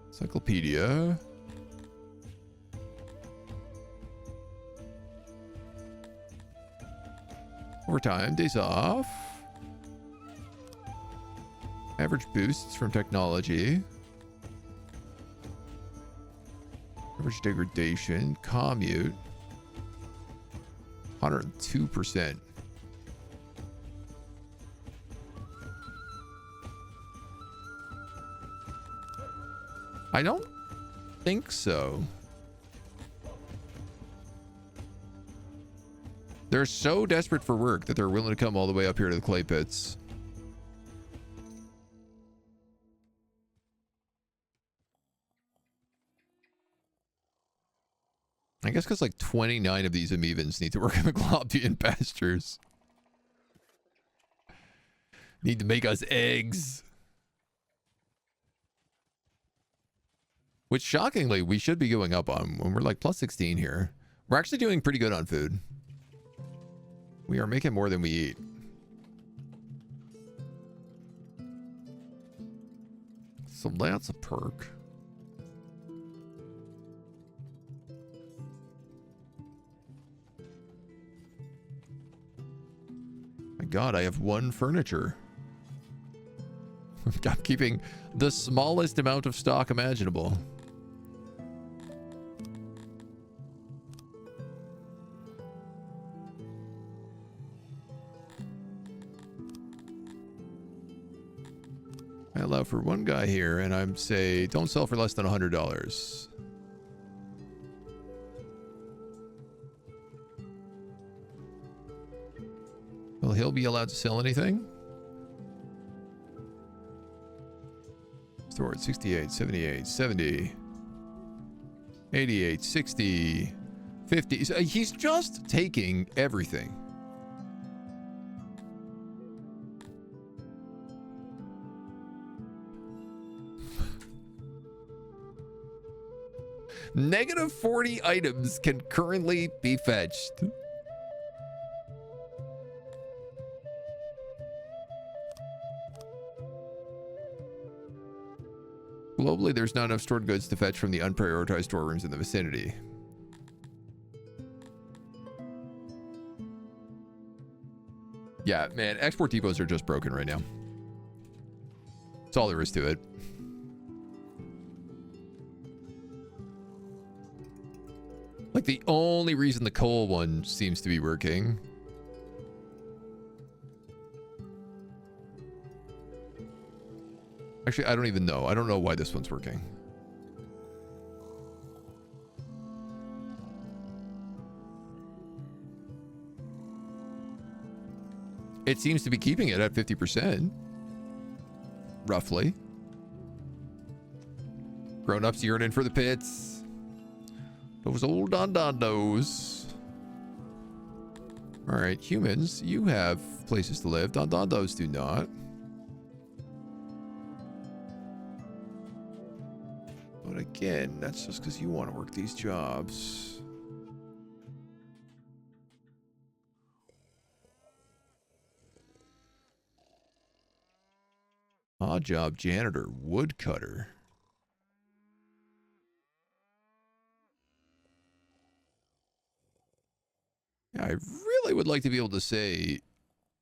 Encyclopedia. Overtime, days off. Average boosts from technology. Average degradation. Commute. 102%. I don't think so. They're so desperate for work that they're willing to come all the way up here to the clay pits. I guess because like 29 of these Amevians need to work in the Globdian pastures. Need to make us eggs. Which, shockingly, we should be going up on when we're like plus 16 here. We're actually doing pretty good on food. We are making more than we eat. So that's a perk. My God, I have one furniture. I'm keeping the smallest amount of stock imaginable. I allow for one guy here, and I'm say don't sell for less than $100. Will he'll be allowed to sell anything? Store at 68, 78, 70, 88, 60, 50. So he's just taking everything. Negative 40 items can currently be fetched. Globally, there's not enough stored goods to fetch from the unprioritized storerooms in the vicinity. Yeah, man, export depots are just broken right now. That's all there is to it. Like, the only reason the coal one seems to be working. Actually, I don't even know. I don't know why this one's working. it seems to be keeping it at 50%. Roughly. Grown-ups yearning for the pits. Those old Dondondos. Alright, humans, you have places to live. Dondondos do not. But again, that's just because you want to work these jobs. Odd job janitor, woodcutter. Yeah, I really would like to be able to say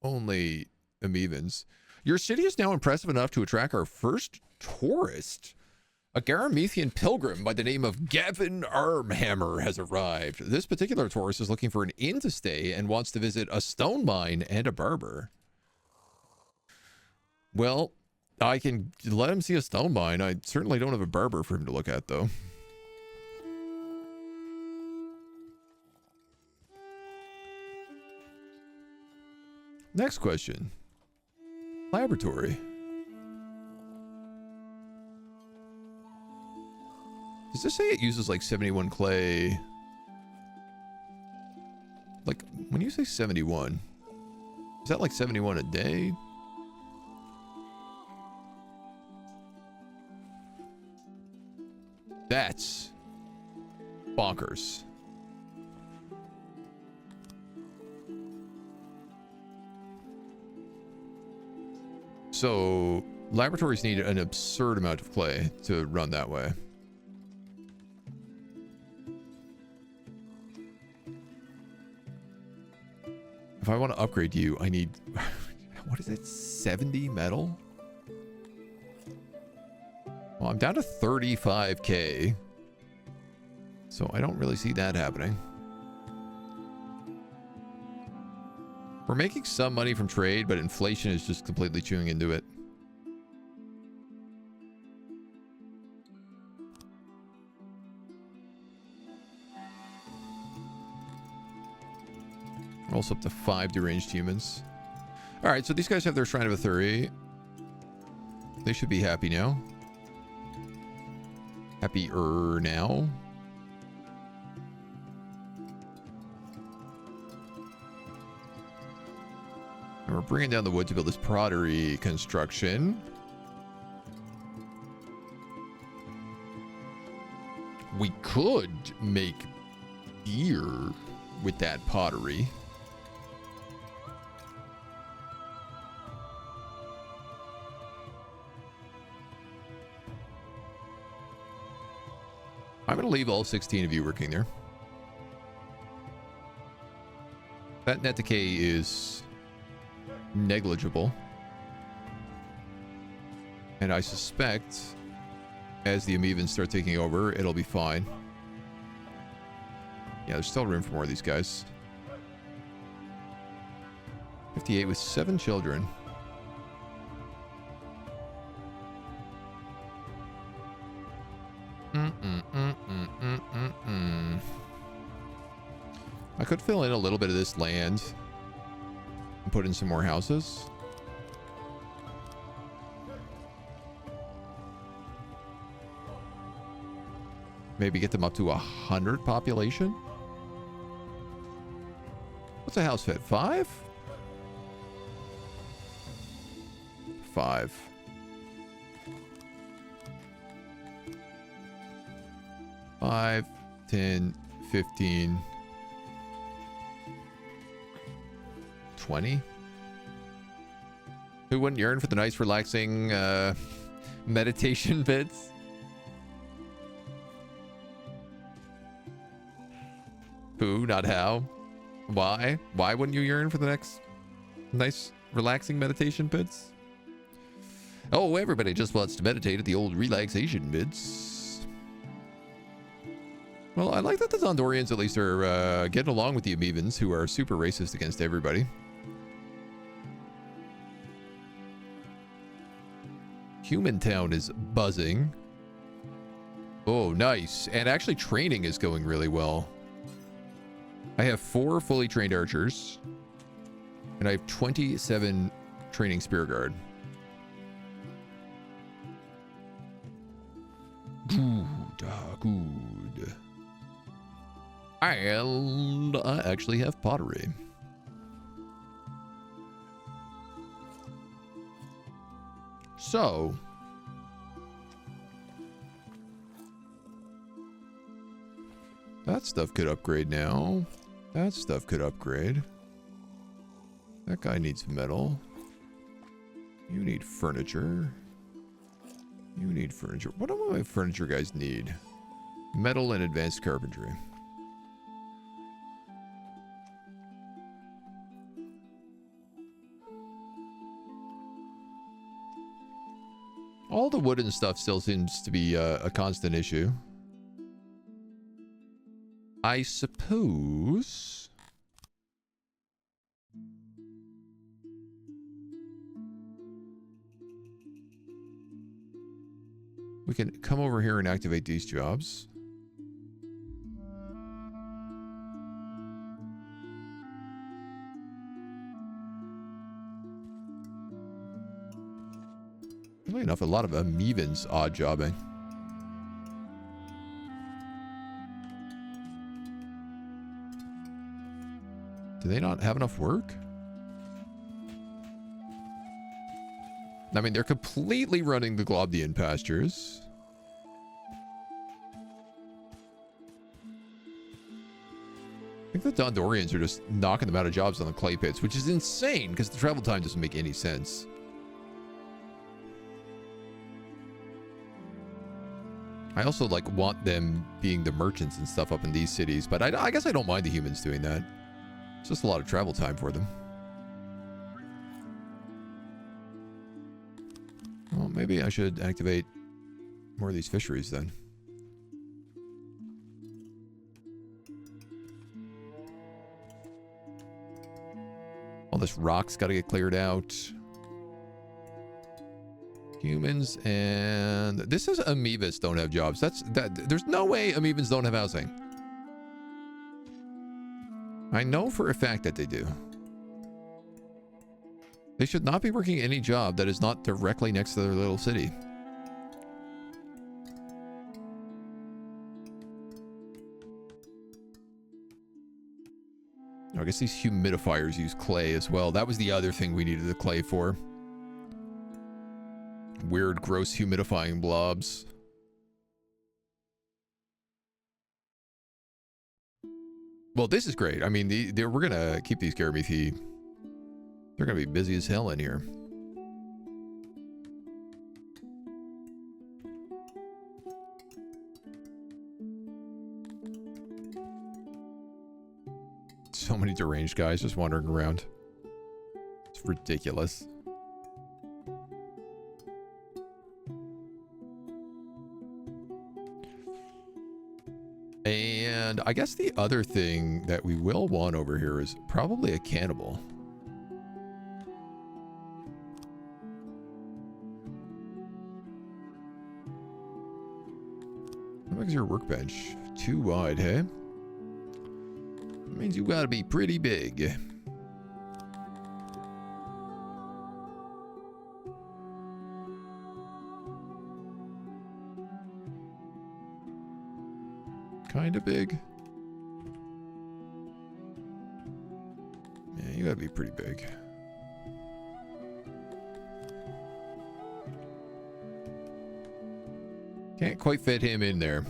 only Amevians. Your city is now impressive enough to attract our first tourist. A Amevian pilgrim by the name of Gavin Armhammer has arrived. This particular tourist is looking for an inn to stay and wants to visit a stone mine and a barber. Well, I can let him see a stone mine. I certainly don't have a barber for him to look at, though. Next question. Laboratory. Does this say it uses like 71 clay? Like, when you say 71, is that like 71 a day? That's bonkers. So, laboratories need an absurd amount of clay to run that way. If I want to upgrade you, I need... what is it? 70 metal? Well, I'm down to 35k. So I don't really see that happening. We're making some money from trade, but inflation is just completely chewing into it. Also up to 5 deranged humans. Alright, so these guys have their Shrine of Authority. They should be happy now. Happier now. And we're bringing down the wood to build this pottery construction. We could make beer with that pottery. I'm going to leave all 16 of you working there. That net decay is negligible. And I suspect as the Amevians start taking over, it'll be fine. Yeah, there's still room for more of these guys. 58 with 7 children. I could fill in a little bit of this land and put in some more houses. Maybe get them up to 100 population. What's a house fed? 5? 5. 5, 10, 15, 20. Who wouldn't yearn for the nice, relaxing meditation bits? Who, not how. Why? Why wouldn't you yearn for the next nice, relaxing meditation bits? Oh, everybody just wants to meditate at the old relaxation bits. Well, I like that the Dondorians at least are getting along with the Amevians, who are super racist against everybody. Human Town is buzzing. Oh, nice. And actually training is going really well. I have 4 fully trained archers. And I have 27 training spear guard. Good. And I actually have pottery. So, that stuff could upgrade now. That stuff could upgrade. That guy needs metal. You need furniture. You need furniture. What do my furniture guys need? Metal and advanced carpentry. All the wooden stuff still seems to be a constant issue. I suppose... we can come over here and activate these jobs. Really enough, a lot of Amevians odd jobbing. Do they not have enough work? I mean, they're completely running the Globdian pastures. I think the Dondorians are just knocking them out of jobs on the clay pits, which is insane because the travel time doesn't make any sense. I also like want them being the merchants and stuff up in these cities, but I guess I don't mind the humans doing that. It's just a lot of travel time for them. Well, maybe I should activate more of these fisheries then. All this rock's got to get cleared out. Humans and... this is Amevians don't have jobs. There's no way Amevians don't have housing. I know for a fact that they do. They should not be working any job that is not directly next to their little city. I guess these humidifiers use clay as well. That was the other thing we needed the clay for. Weird, gross humidifying blobs. Well, this is great. I mean, we're going to keep these Garamethi. They're going to be busy as hell in here. So many deranged guys just wandering around. It's ridiculous. And I guess the other thing that we will want over here is probably a cannibal. How big is your workbench? Too wide, hey? That means you gotta be pretty big. Kinda big. Yeah, you gotta be pretty big. Can't quite fit him in there.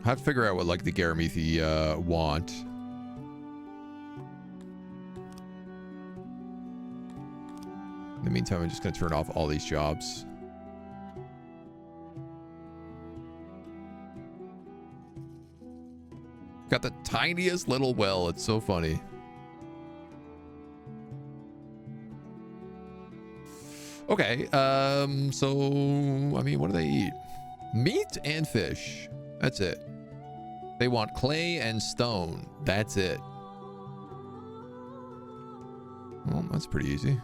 I have to figure out what like the Garamethi want. In the meantime, I'm just going to turn off all these jobs. Got the tiniest little well. It's so funny. Okay. So, I mean, what do they eat? Meat and fish. That's it. They want clay and stone. That's it. Well, that's pretty easy.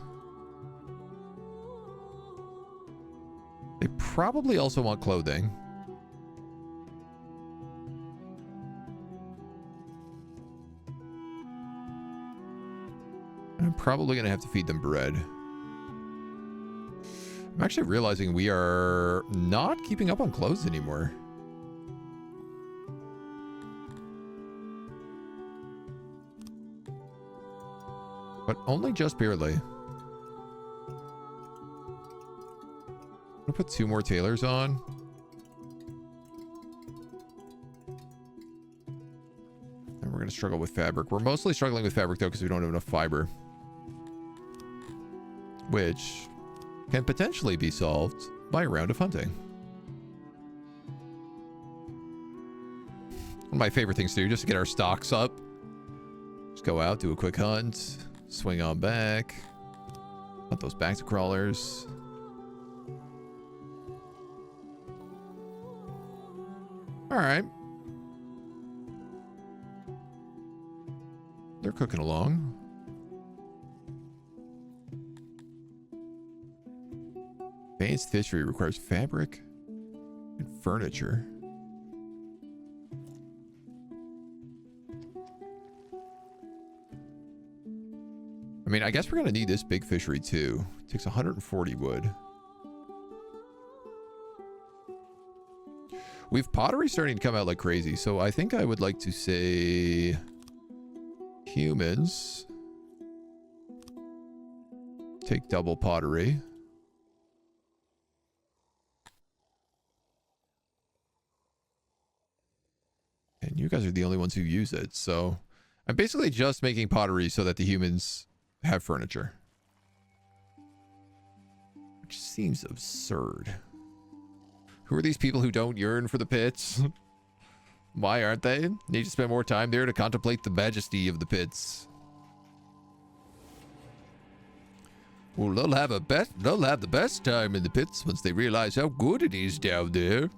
They probably also want clothing. probably going to have to feed them bread. I'm actually realizing we are not keeping up on clothes anymore. But only just barely. I'm gonna put 2 more tailors on. And we're gonna struggle with fabric. We're mostly struggling with fabric though because we don't have enough fiber. Which can potentially be solved by a round of hunting. One of my favorite things to do just to get our stocks up. Just go out, do a quick hunt, swing on back. Hunt those back to crawlers. Alright. They're cooking along. Advanced fishery requires fabric and furniture. I mean, I guess we're going to need this big fishery too. It takes 140 wood. We've pottery starting to come out like crazy, so I think I would like to say humans take double pottery. And you guys are the only ones who use it, so I'm basically just making pottery so that the humans have furniture. Which seems absurd. Who are these people who don't yearn for the pits? Why aren't they? Need to spend more time there to contemplate the majesty of the pits. Well, they'll have the best time in the pits once they realize how good it is down there.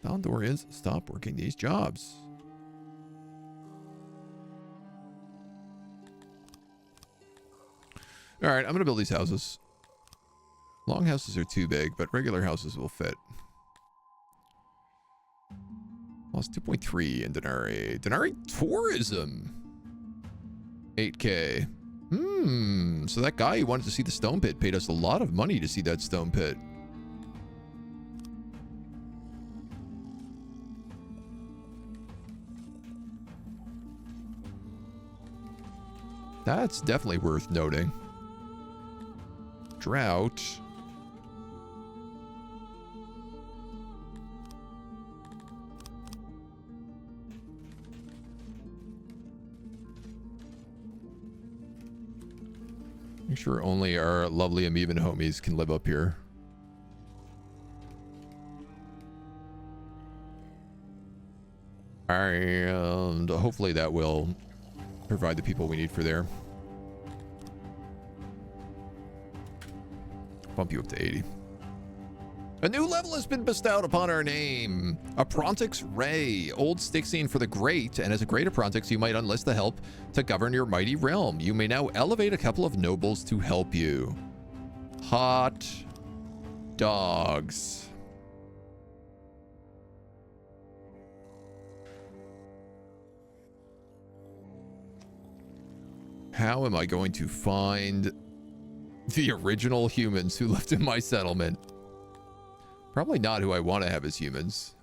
Dondorians, stop working these jobs. Alright, I'm going to build these houses. Long houses are too big, but regular houses will fit. Lost 2.3 in Denari. Denari tourism. 8K. So that guy who wanted to see the stone pit paid us a lot of money to see that stone pit. That's definitely worth noting. Drought. Make sure only our lovely Amevian homies can live up here. And hopefully that will provide the people we need for there. Bump you up to 80. A new level has been bestowed upon our name. Aprontix Ray. Old Styxian for the Great, and as a great Aprontix, you might enlist the help to govern your mighty realm. You may now elevate a couple of nobles to help you. Hot dogs. How am I going to find the original humans who lived in my settlement? Probably not who I want to have as humans.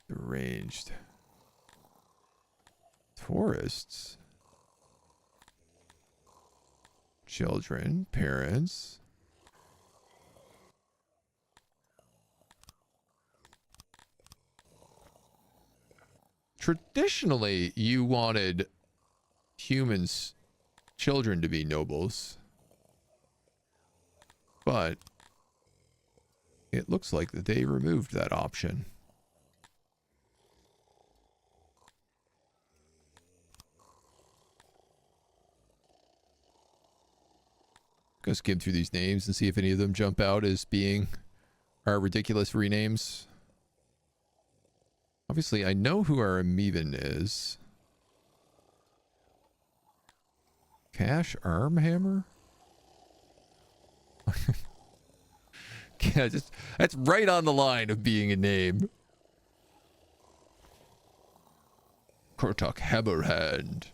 Deranged. Tourists. Children. Parents. Traditionally, you wanted humans, children to be nobles. But it looks like that they removed that option. Go skim through these names and see if any of them jump out as being our ridiculous renames. Obviously, I know who our Amevian is. Cash Armhammer? Yeah, just that's right on the line of being a name. Krotok Hammerhand.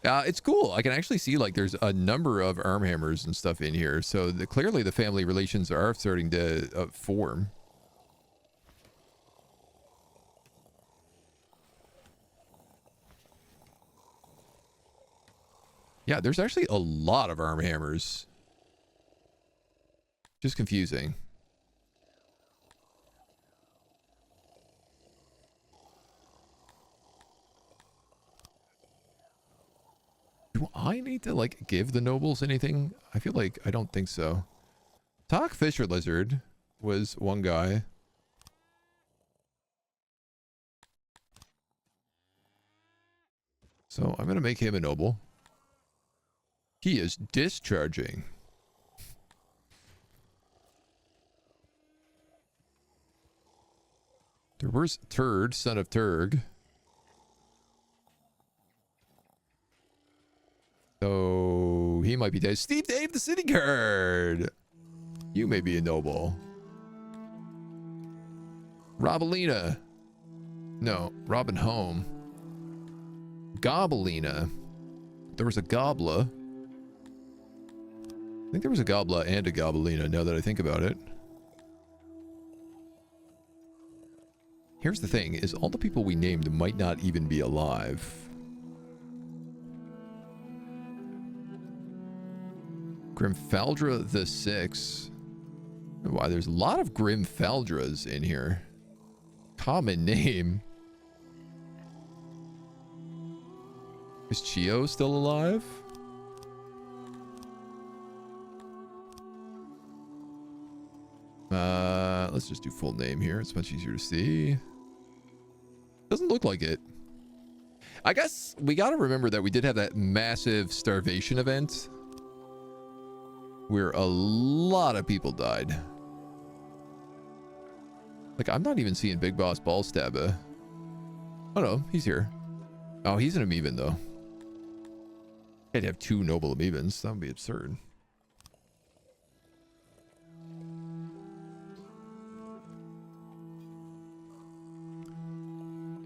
It's cool. I can actually see like there's a number of arm hammers and stuff in here. So clearly the family relations are starting to form. Yeah, there's actually a lot of arm hammers. Just confusing. Do I need to, like, give the nobles anything? I feel like I don't think so. Talk Fisher Lizard was one guy. So I'm going to make him a noble. He is discharging. There was Turd, son of Turg. So he might be dead. Steve Dave, the city guard. You may be a noble. Robalina. No, Robin Home. Gobelina. There was a Gobla. I think there was a Gobla and a Gobelina now that I think about it. Here's the thing, is all the people we named might not even be alive. Grimfaldra the Six. Wow, there's a lot of Grimfaldras in here. Common name. Is Chio still alive? Let's just do full name here. It's much easier to see. Doesn't look like it. I guess we got to remember that we did have that massive starvation event where a lot of people died. Like, I'm not even seeing Big Boss Ballstabba. Oh no, he's here. Oh, he's an Amevian though. I'd have two noble Amevians. That would be absurd.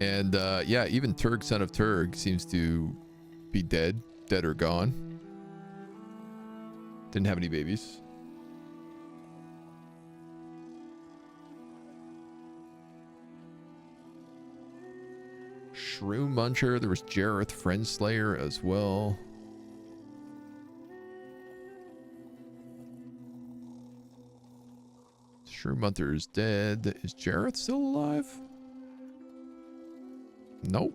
And yeah, even Turg, son of Turg, seems to be dead or gone. Didn't have any babies. Shrew Muncher. There was Jareth Friendslayer as well. Shrew Muncher is dead. Is Jareth still alive? Nope.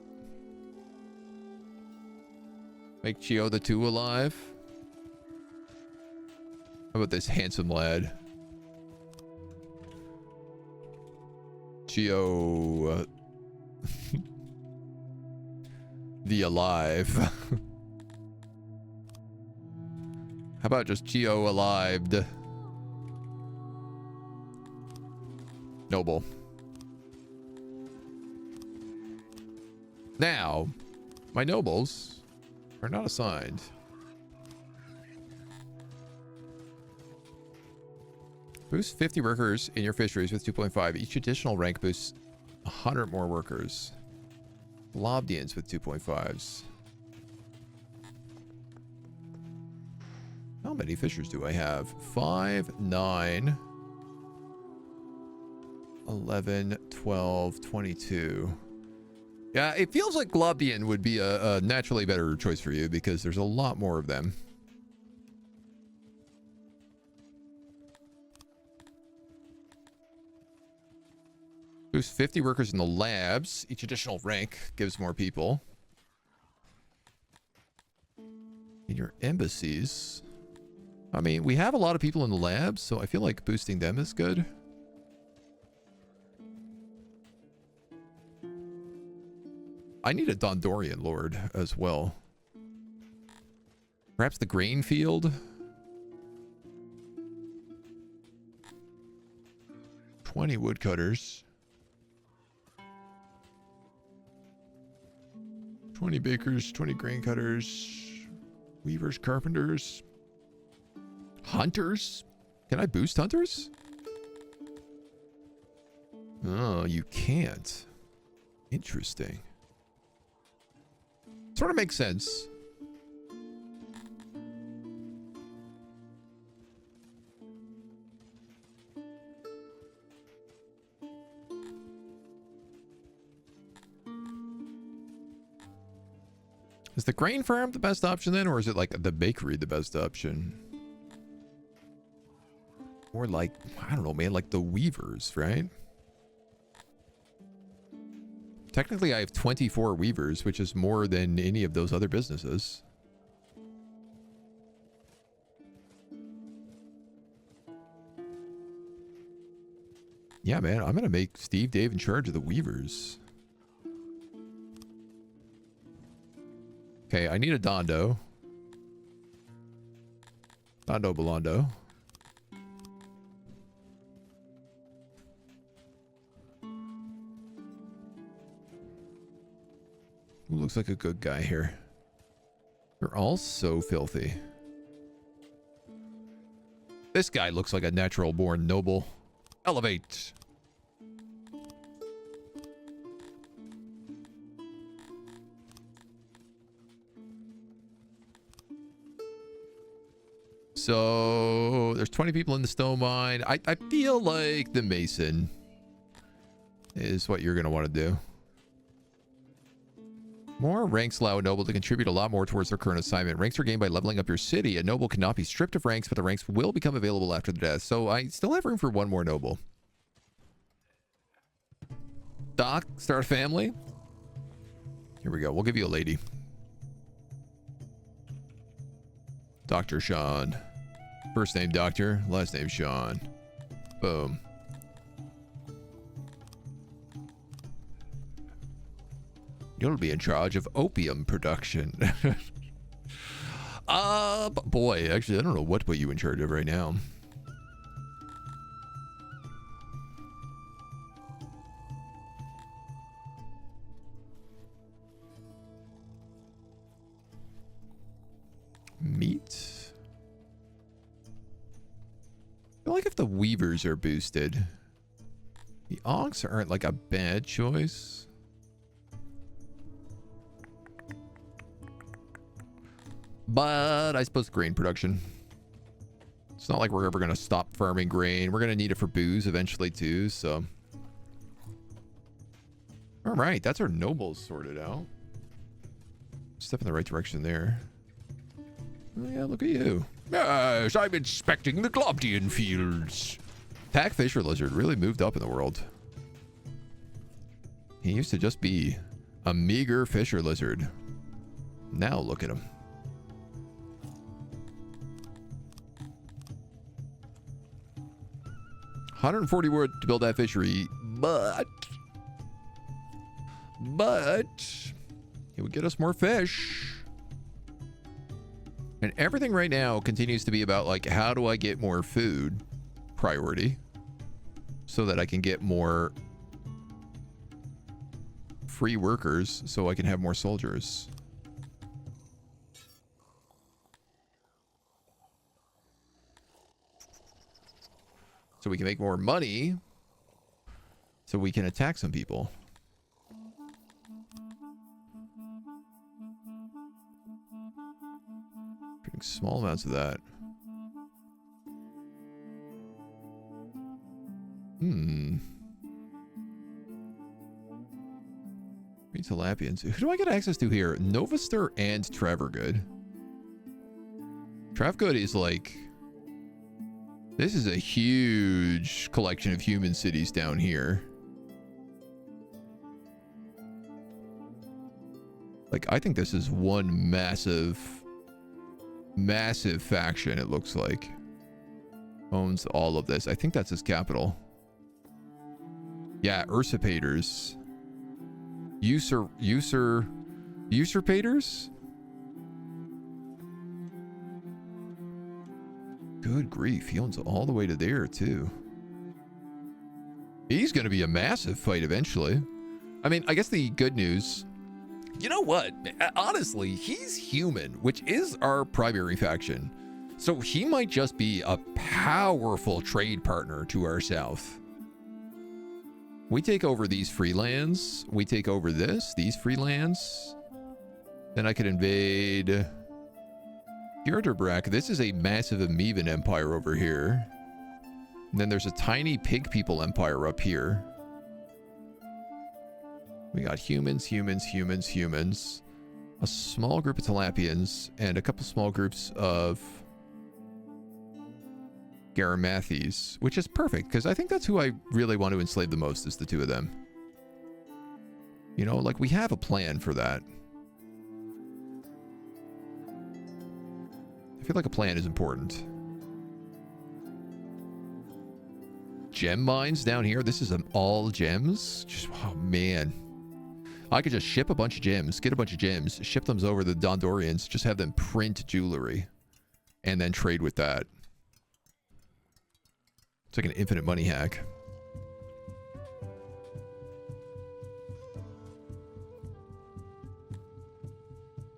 Make Chio the two alive. How about this handsome lad? Chio the alive. How about just Chio alived? Noble. Now, my nobles are not assigned. Boost 50 workers in your fisheries with 2.5. Each additional rank boosts 100 more workers. Lobdians with 2.5s. How many fishers do I have? 5, 9, 11, 12, 22. Yeah, it feels like Globdian would be a naturally better choice for you because there's a lot more of them. Boost 50 workers in the labs. Each additional rank gives more people. In your embassies. I mean, we have a lot of people in the labs, so I feel like boosting them is good. I need a Dondorian Lord as well. Perhaps the grain field? 20 woodcutters. 20 bakers, 20 grain cutters. Weavers, carpenters. Hunters? Can I boost hunters? Oh, you can't. Interesting. Sort of makes sense. Is the grain farm the best option then, or is it like the bakery the best option? Or like, I don't know, man, like the weavers, right? Technically, I have 24 weavers, which is more than any of those other businesses. Yeah, man, I'm going to make Steve Dave in charge of the weavers. Okay, I need a Dondo. Dondo Belondo. Who looks like a good guy here? They're all so filthy. This guy looks like a natural born noble. Elevate. So there's 20 people in the stone mine. I feel like the mason is what you're going to want to do. More ranks allow a noble to contribute a lot more towards their current assignment. Ranks are gained by leveling up your city. A noble cannot be stripped of ranks, but the ranks will become available after the death. So I still have room for one more noble. Doc, start a family. Here we go. We'll give you a lady. Dr. Sean. First name Doctor, last name Sean. Boom. You'll be in charge of opium production. Boy, actually, I don't know what to put you in charge of right now. Meat. I feel like if the weavers are boosted, the ox aren't like a bad choice. But I suppose grain production. It's not like we're ever going to stop farming grain. We're going to need it for booze eventually too, so. All right, that's our nobles sorted out. Step in the right direction there. Oh yeah, look at you. Yes, I'm inspecting the Globdian fields. Pack Fisher Lizard really moved up in the world. He used to just be a meager fisher lizard. Now look at him. $140 wood to build that fishery, but it would get us more fish. And everything right now continues to be about like, how do I get more food priority so that I can get more free workers so I can have more soldiers. So we can make more money so we can attack some people. Getting small amounts of that. Talapians. Who do I get access to here? Novaster and Travergood. Travergood is like... This is a huge collection of human cities down here. Like, I think this is one massive faction, it looks like. Owns all of this. I think that's his capital. Yeah, usurpators. Usurpators? Good grief, he owns all the way to there, too. He's going to be a massive fight eventually. I mean, I guess the good news... You know what? Honestly, he's human, which is our primary faction. So he might just be a powerful trade partner to our south. We take over these free lands. We take over these free lands. Then I could invade Girderbrak. This is a massive Amevian empire over here. And then there's a tiny pig people empire up here. We got humans, a small group of Talapians, and a couple small groups of Garamathis, which is perfect, because I think that's who I really want to enslave the most, is the two of them. You know, like, we have a plan for that. I feel like a plan is important. Gem mines down here. This is all gems. Just, oh man. I could just ship a bunch of gems, get a bunch of gems, ship them over the Dondorians, just have them print jewelry, and then trade with that. It's like an infinite money hack.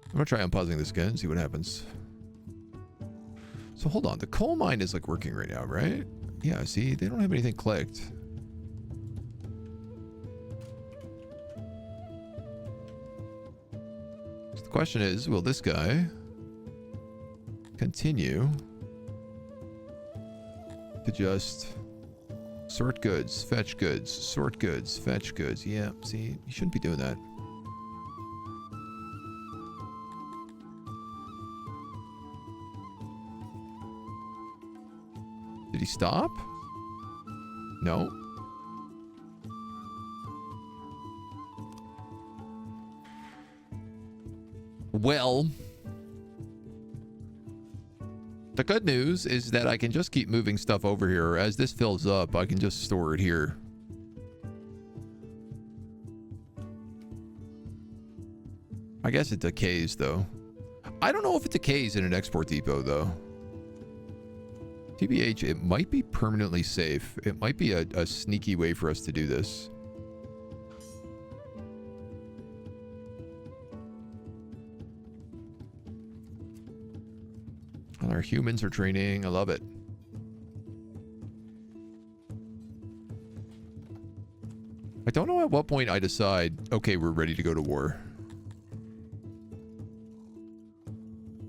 I'm gonna try unpausing this again and see what happens. So hold on, the coal mine is like working right now, right? Yeah, see, they don't have anything clicked. So the question is, will this guy continue to just sort goods, fetch goods, sort goods, fetch goods? Yeah, see, you shouldn't be doing that. Did he stop? No. Well, the good news is that I can just keep moving stuff over here. As this fills up, I can just store it here. I guess it decays, though. I don't know if it decays in an export depot, though. TBH, it might be permanently safe. It might be a sneaky way for us to do this. And our humans are training. I love it. I don't know at what point I decide, okay, we're ready to go to war.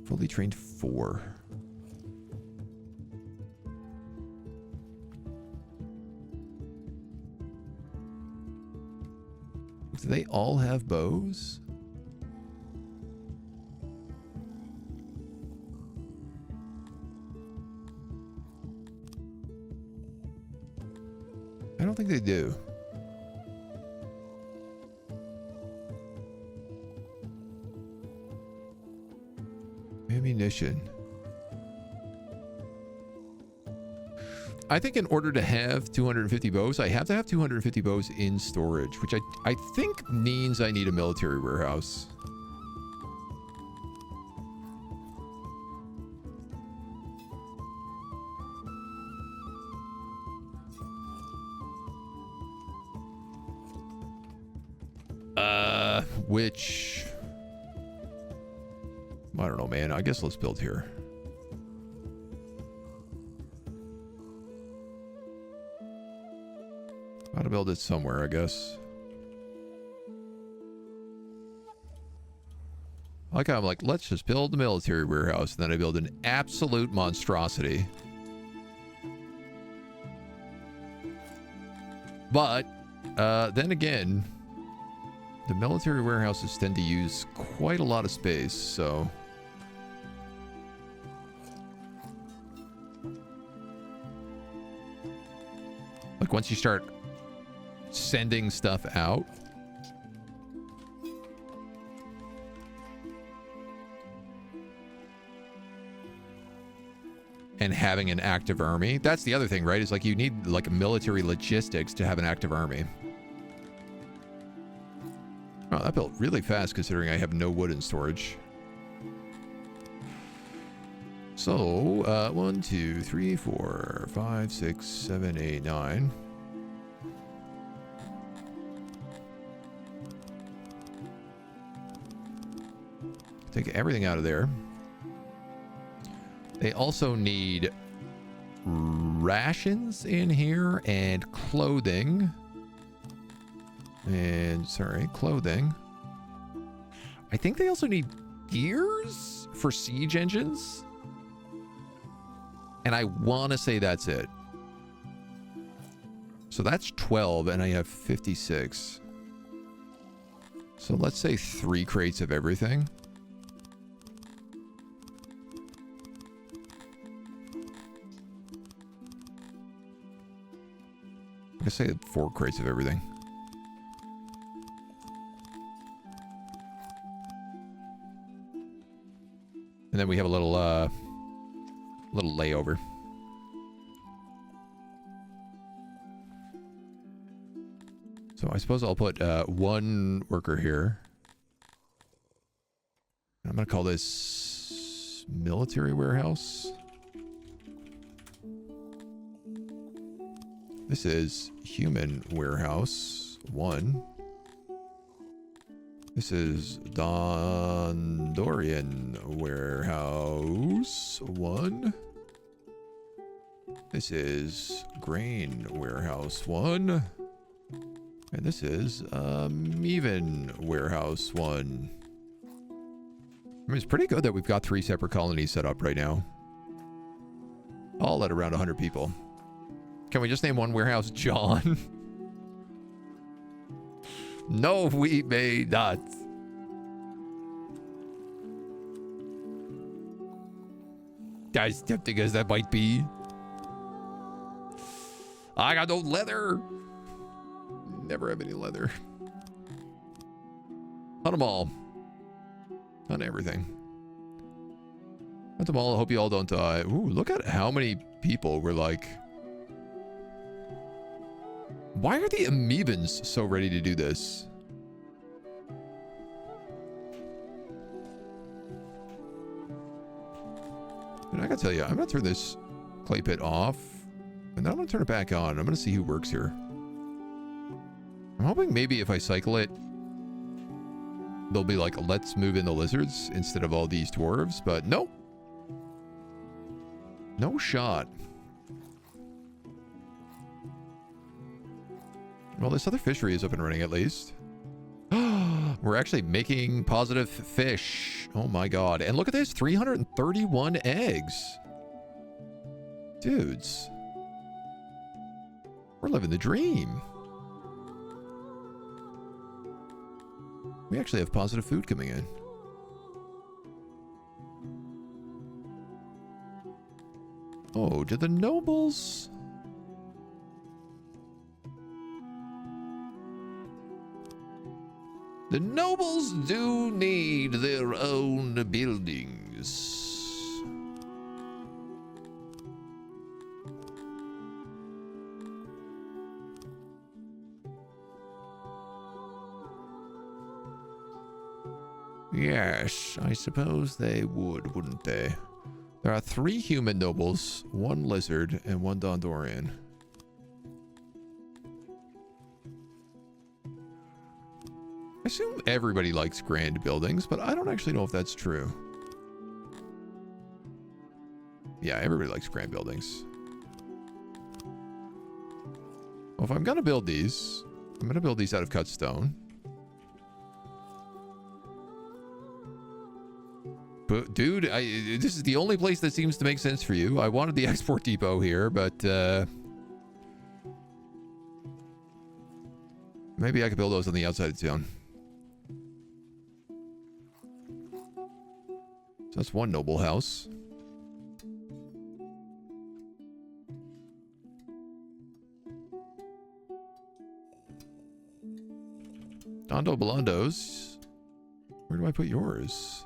Fully trained 4. Do they all have bows? I don't think they do. Ammunition. I think in order to have 250 bows, I have to have 250 bows in storage, which I think means I need a military warehouse. Which... I don't know, man. I guess let's build here. Gotta build it somewhere, I guess. Like, I'm like, let's just build the military warehouse, and then I build an absolute monstrosity. But, then again, the military warehouses tend to use quite a lot of space, so... Like, once you start sending stuff out, and having an active army, that's the other thing, right? Is like you need like military logistics to have an active army. Oh, that built really fast considering I have no wood in storage. So 1 2 3 4 5 6 7 8 9. Take everything out of there. They also need rations in here and clothing. And, sorry, clothing. I think they also need gears for siege engines. And I want to say that's it. So that's 12, and I have 56. So let's say 3 crates of everything. I'm gonna say 4 crates of everything. And then we have a little layover. So I suppose I'll put 1 worker here. I'm gonna call this military warehouse. This is human warehouse 1. This is Dondorian warehouse 1. This is grain warehouse 1. And this is Amevian warehouse 1. I mean, it's pretty good that we've got 3 separate colonies set up right now. All at around 100 people. Can we just name one warehouse John? No, we may not. Guys, tempting as that might be. I got no leather. Never have any leather. Hunt them all. Hunt everything. Hunt them all. I hope you all don't die. Ooh, look at how many people were like... Why are the Amevians so ready to do this? And I gotta tell you, I'm gonna turn this clay pit off, and then I'm gonna turn it back on. I'm gonna see who works here. I'm hoping maybe if I cycle it, they'll be like, let's move in the lizards instead of all these dwarves, but nope. No shot. Well, this other fishery is up and running at least. We're actually making positive fish. Oh my god. And look at this, 331 eggs. Dudes. We're living the dream. We actually have positive food coming in. Oh, did the nobles... The nobles do need their own buildings. Yes, I suppose they would, wouldn't they? There are 3 human nobles, 1 lizard, and 1 Dondorian. I assume everybody likes grand buildings, but I don't actually know if that's true. Yeah, everybody likes grand buildings. Well, if I'm gonna build these, I'm gonna build these out of cut stone. But dude, this is the only place that seems to make sense for you. I wanted the export depot here, but maybe I could build those on the outside of town. So that's 1 noble house. Dondo Blondos. Where do I put yours?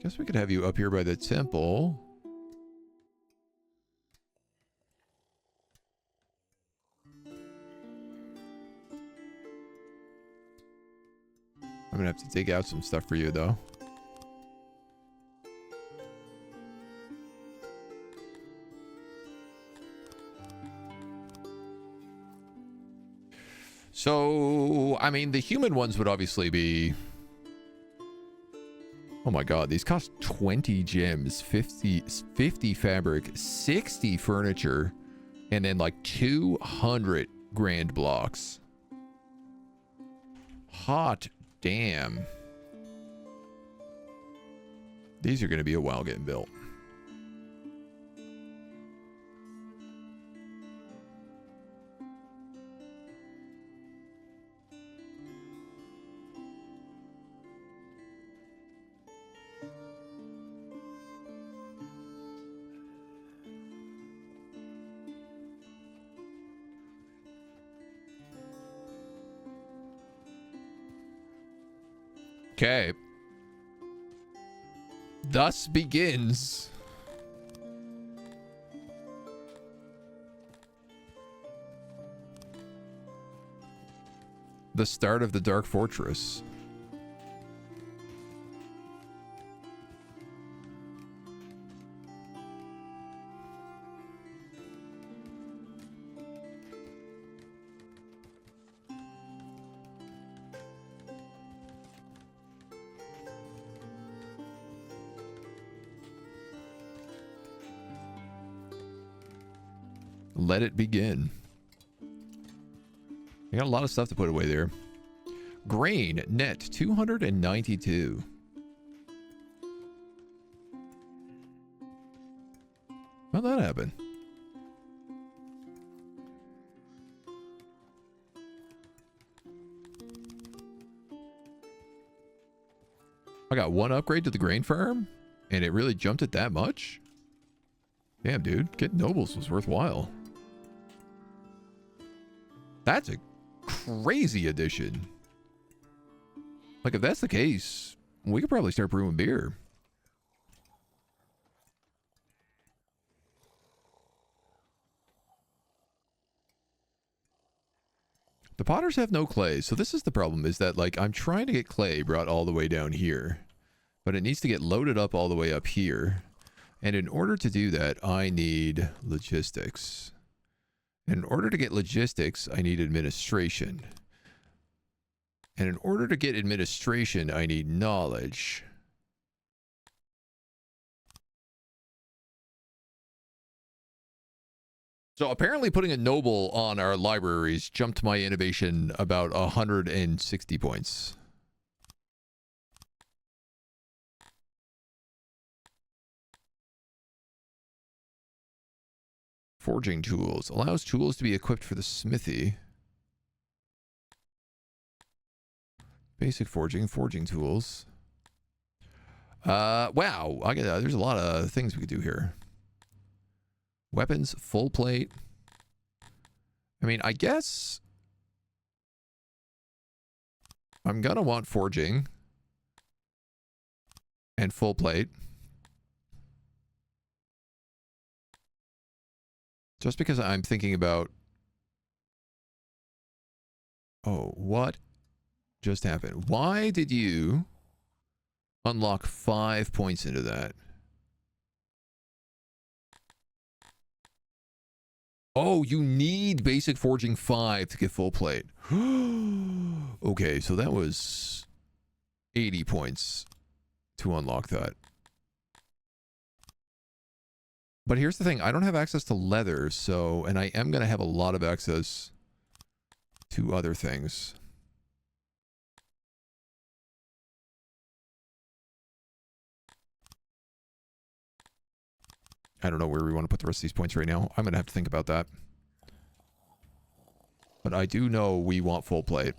Guess we could have you up here by the temple. I'm gonna have to dig out some stuff for you, though. So, I mean, the human ones would obviously be... Oh my god, these cost 20 gems, 50 fabric, 60 furniture, and then like 200 grand blocks. Hot damn. These are going to be a while getting built. Okay. Thus begins the start of the Dark Fortress. Let it begin. I got a lot of stuff to put away there. Grain, net, 292. How'd that happen? I got one upgrade to the grain farm, and it really jumped it that much? Damn, dude. Getting nobles was worthwhile. That's a crazy addition. Like, if that's the case, we could probably start brewing beer. The potters have no clay, so this is the problem, is that, like, I'm trying to get clay brought all the way down here, but it needs to get loaded up all the way up here. And in order to do that, I need logistics. And in order to get logistics, I need administration. And in order to get administration, I need knowledge. So apparently putting a noble on our libraries jumped my innovation about 160 points. Forging tools. Allows tools to be equipped for the smithy. Basic forging. Forging tools. Wow. There's a lot of things we could do here. Weapons. Full plate. I mean, I guess I'm gonna want forging. And full plate. Just because I'm thinking about... Oh, what just happened? Why did you unlock 5 points into that? Oh, you need basic forging 5 to get full plate. Okay, so that was 80 points to unlock that. But here's the thing, I don't have access to leather, so, and I am going to have a lot of access to other things. I don't know where we want to put the rest of these points right now. I'm going to have to think about that. But I do know we want full plate.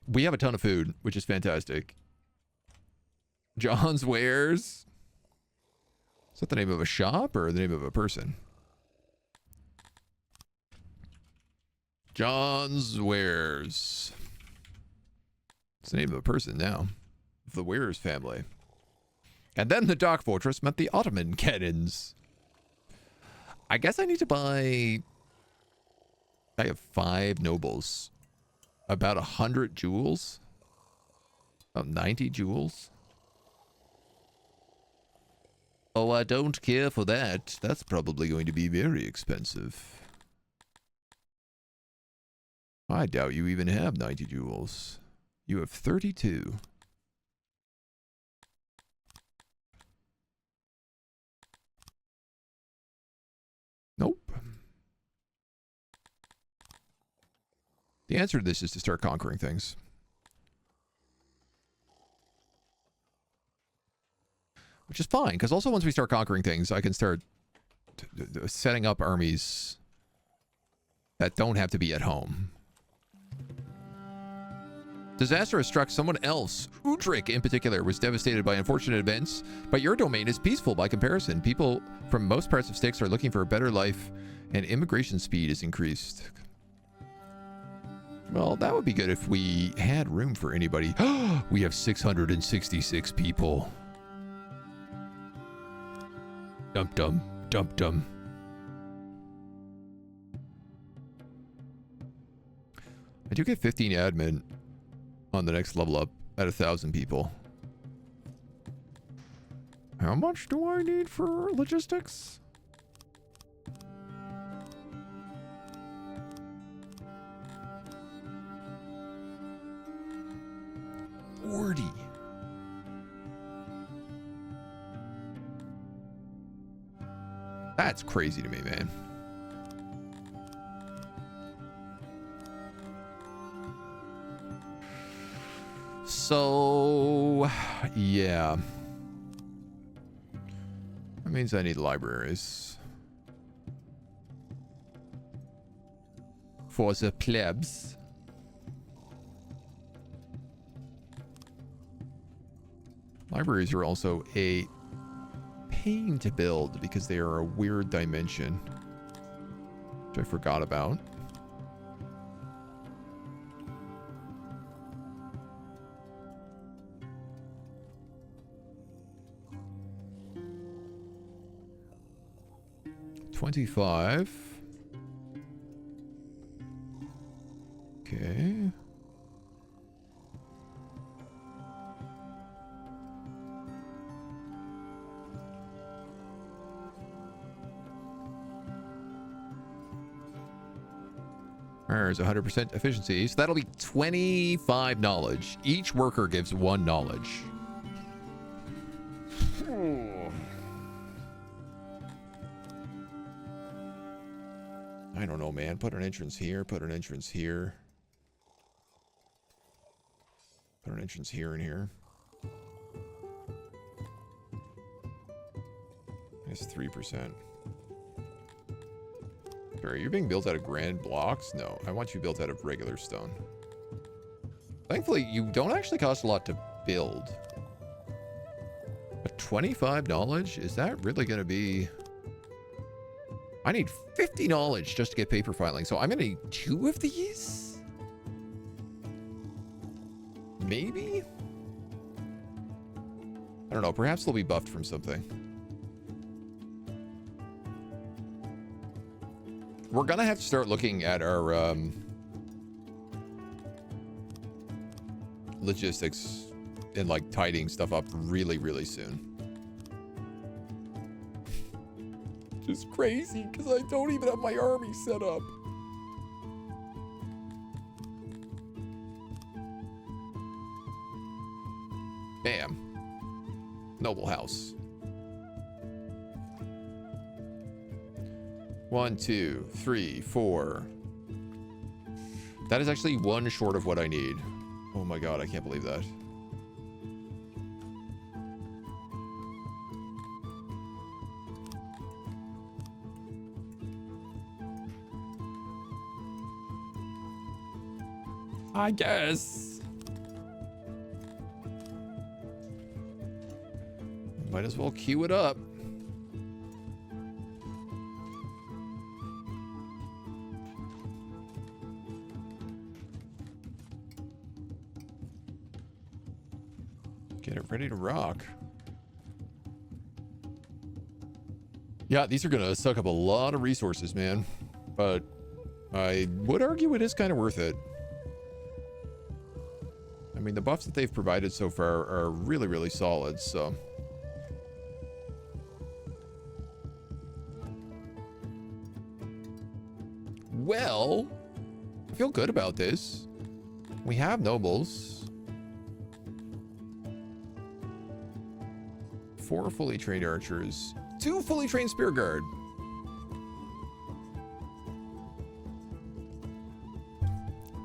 We have a ton of food, which is fantastic. John's Wares. Is that the name of a shop or the name of a person? John's Wares. It's the name of a person now. Of the Wares family. And then the Dark Fortress met the Ottoman cannons. I guess I need to buy... I have 5 nobles. About 100 jewels. About 90 jewels. Oh, I don't care for that. That's probably going to be very expensive. I doubt you even have 90 jewels. You have 32. Nope. The answer to this is to start conquering things. Which is fine, because also once we start conquering things, I can start setting up armies that don't have to be at home. Disaster has struck someone else. Udric, in particular, was devastated by unfortunate events, but your domain is peaceful by comparison. People from most parts of Styx are looking for a better life, and immigration speed is increased. Well, that would be good if we had room for anybody. We have 666 people. Dum-dum, dum-dum. I do get 15 admin on the next level up at 1,000 people. How much do I need for logistics? $40. That's crazy to me, man. So, yeah. That means I need libraries. For the plebs. Libraries are also a pain to build because they are a weird dimension, which I forgot about. $25. Okay. There's 100% efficiency, so that'll be 25 knowledge. Each worker gives 1 knowledge. I don't know, man. Put an entrance here, put an entrance here. Put an entrance here and here. That's 3%. Sorry, you're being built out of grand blocks? No, I want you built out of regular stone. Thankfully, you don't actually cost a lot to build. But 25 knowledge? Is that really going to be... I need 50 knowledge just to get paper filing, so I'm going to need 2 of these? Maybe? I don't know, perhaps they'll be buffed from something. We're gonna have to start looking at our logistics and like tidying stuff up really, really soon. Just crazy because I don't even have my army set up. Bam. Noble house. 1, 2, 3, 4. That is actually 1 short of what I need. Oh my god, I can't believe that. I guess. Might as well queue it up. Get it ready to rock. Yeah, these are gonna suck up a lot of resources, man. But I would argue it is kind of worth it. I mean, the buffs that they've provided so far are really, really solid, so... Well, feel good about this. We have nobles. 4 fully trained archers. 2 fully trained spear guard.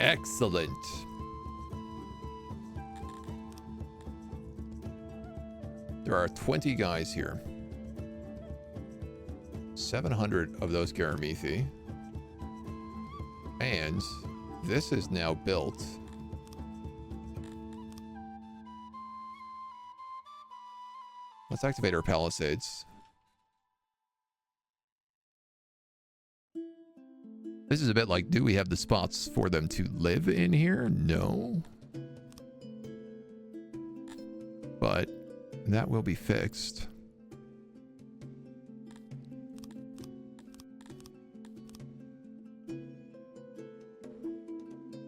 Excellent. There are 20 guys here. 700 of those Garamithi. And this is now built. Let's activate our palisades. This is a bit like, do we have the spots for them to live in here? No. But that will be fixed.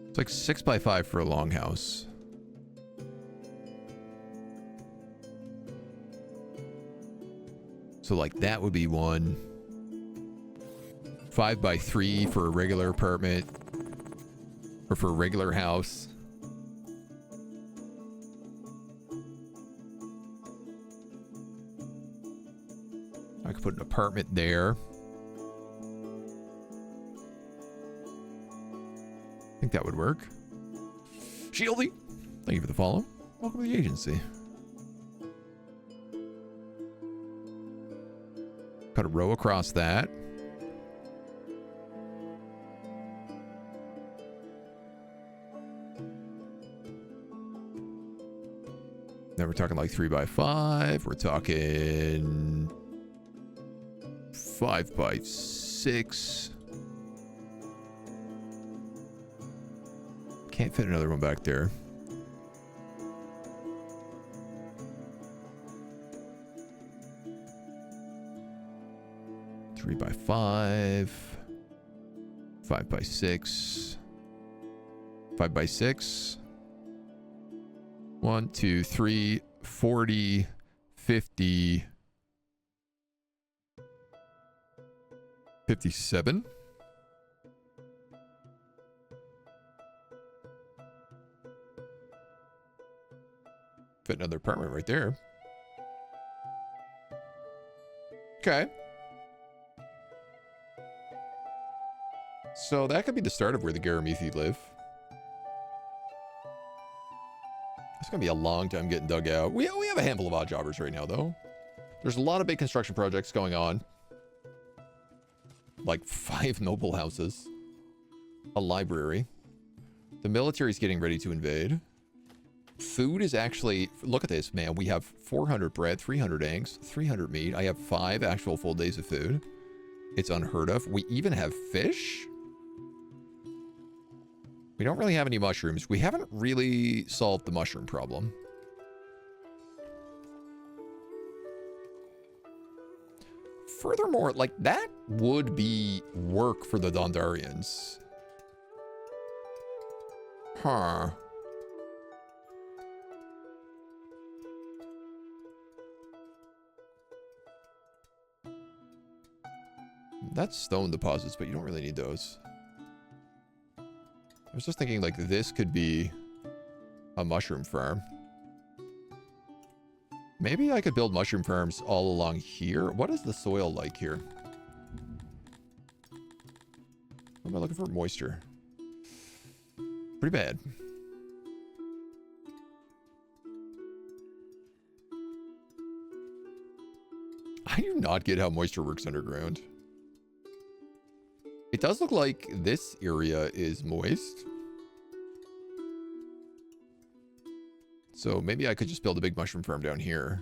It's like 6x5 for a longhouse. So like that would be one. 5x3 for a regular apartment. Or for a regular house. I could put an apartment there. I think that would work. Shieldy, thank you for the follow. Welcome to the agency. Cut a row across that. Then we're talking like 3x5. We're talking 5x6. Can't fit another one back there. Three by 5. 5x6. 5x6. 1, 2, 3, 40, 50, 57. Fit another apartment right there. Okay. So that could be the start of where the Garamithi live. It's going to be a long time getting dug out. We have a handful of odd jobbers right now, though. There's a lot of big construction projects going on. Like 5 noble houses. A library. The military's getting ready to invade. Food is actually... Look at this, man. We have 400 bread, 300 eggs, 300 meat. I have 5 actual full days of food. It's unheard of. We even have fish. We don't really have any mushrooms. We haven't really solved the mushroom problem. Furthermore, like, that would be work for the Dondarians. Huh. That's stone deposits, but you don't really need those. I was just thinking, like, this could be a mushroom farm. Maybe I could build mushroom farms all along here. What is the soil like here? What am I looking for? Moisture. Pretty bad. I do not get how moisture works underground. It does look like this area is moist. So maybe I could just build a big mushroom farm down here.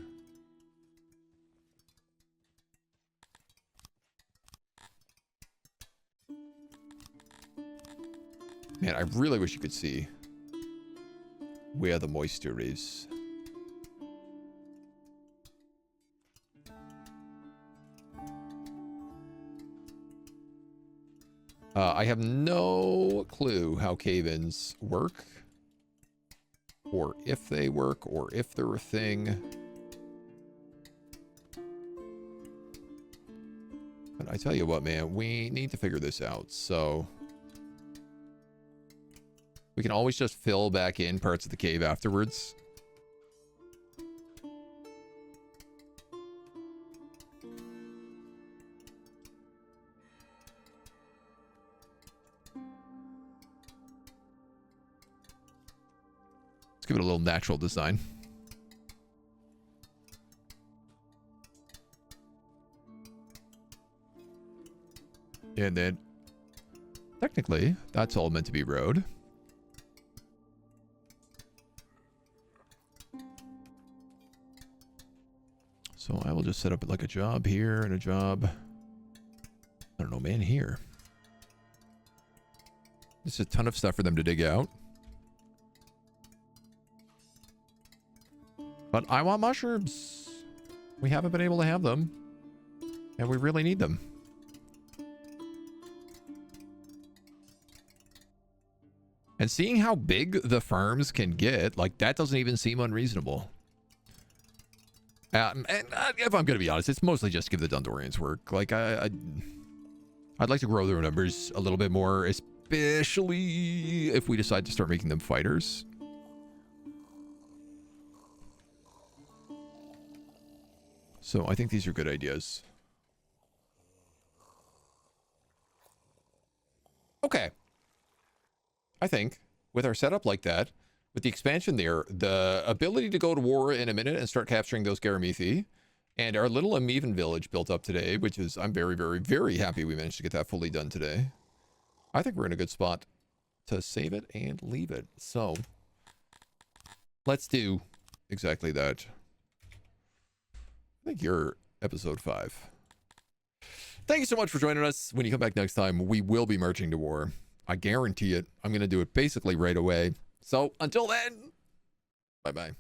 Man, I really wish you could see where the moisture is. I have no clue how cave-ins work. Or if they work, or if they're a thing. But I tell you what, man, we need to figure this out. So We can always just fill back in parts of the cave afterwards. Let's give it a little natural design. And then, technically, that's all meant to be road. So I will just set up like a job here and a job, I don't know, man, here. There's a ton of stuff for them to dig out. But I want mushrooms. We haven't been able to have them. And we really need them. And seeing how big the farms can get, like, that doesn't even seem unreasonable. And if I'm going to be honest, it's mostly just to give the Dundorians work. Like, I'd like to grow their numbers a little bit more, especially if we decide to start making them fighters. So I think these are good ideas. Okay. I think with our setup like that, with the expansion there, the ability to go to war in a minute and start capturing those Garamithi, and our little Amevian village built up today, which is, I'm very, very, very happy we managed to get that fully done today. I think we're in a good spot to save it and leave it. So let's do exactly that. I think you're episode 5. Thank you so much for joining us. When you come back next time, we will be marching to war. I guarantee it. I'm going to do it basically right away. So until then, bye-bye.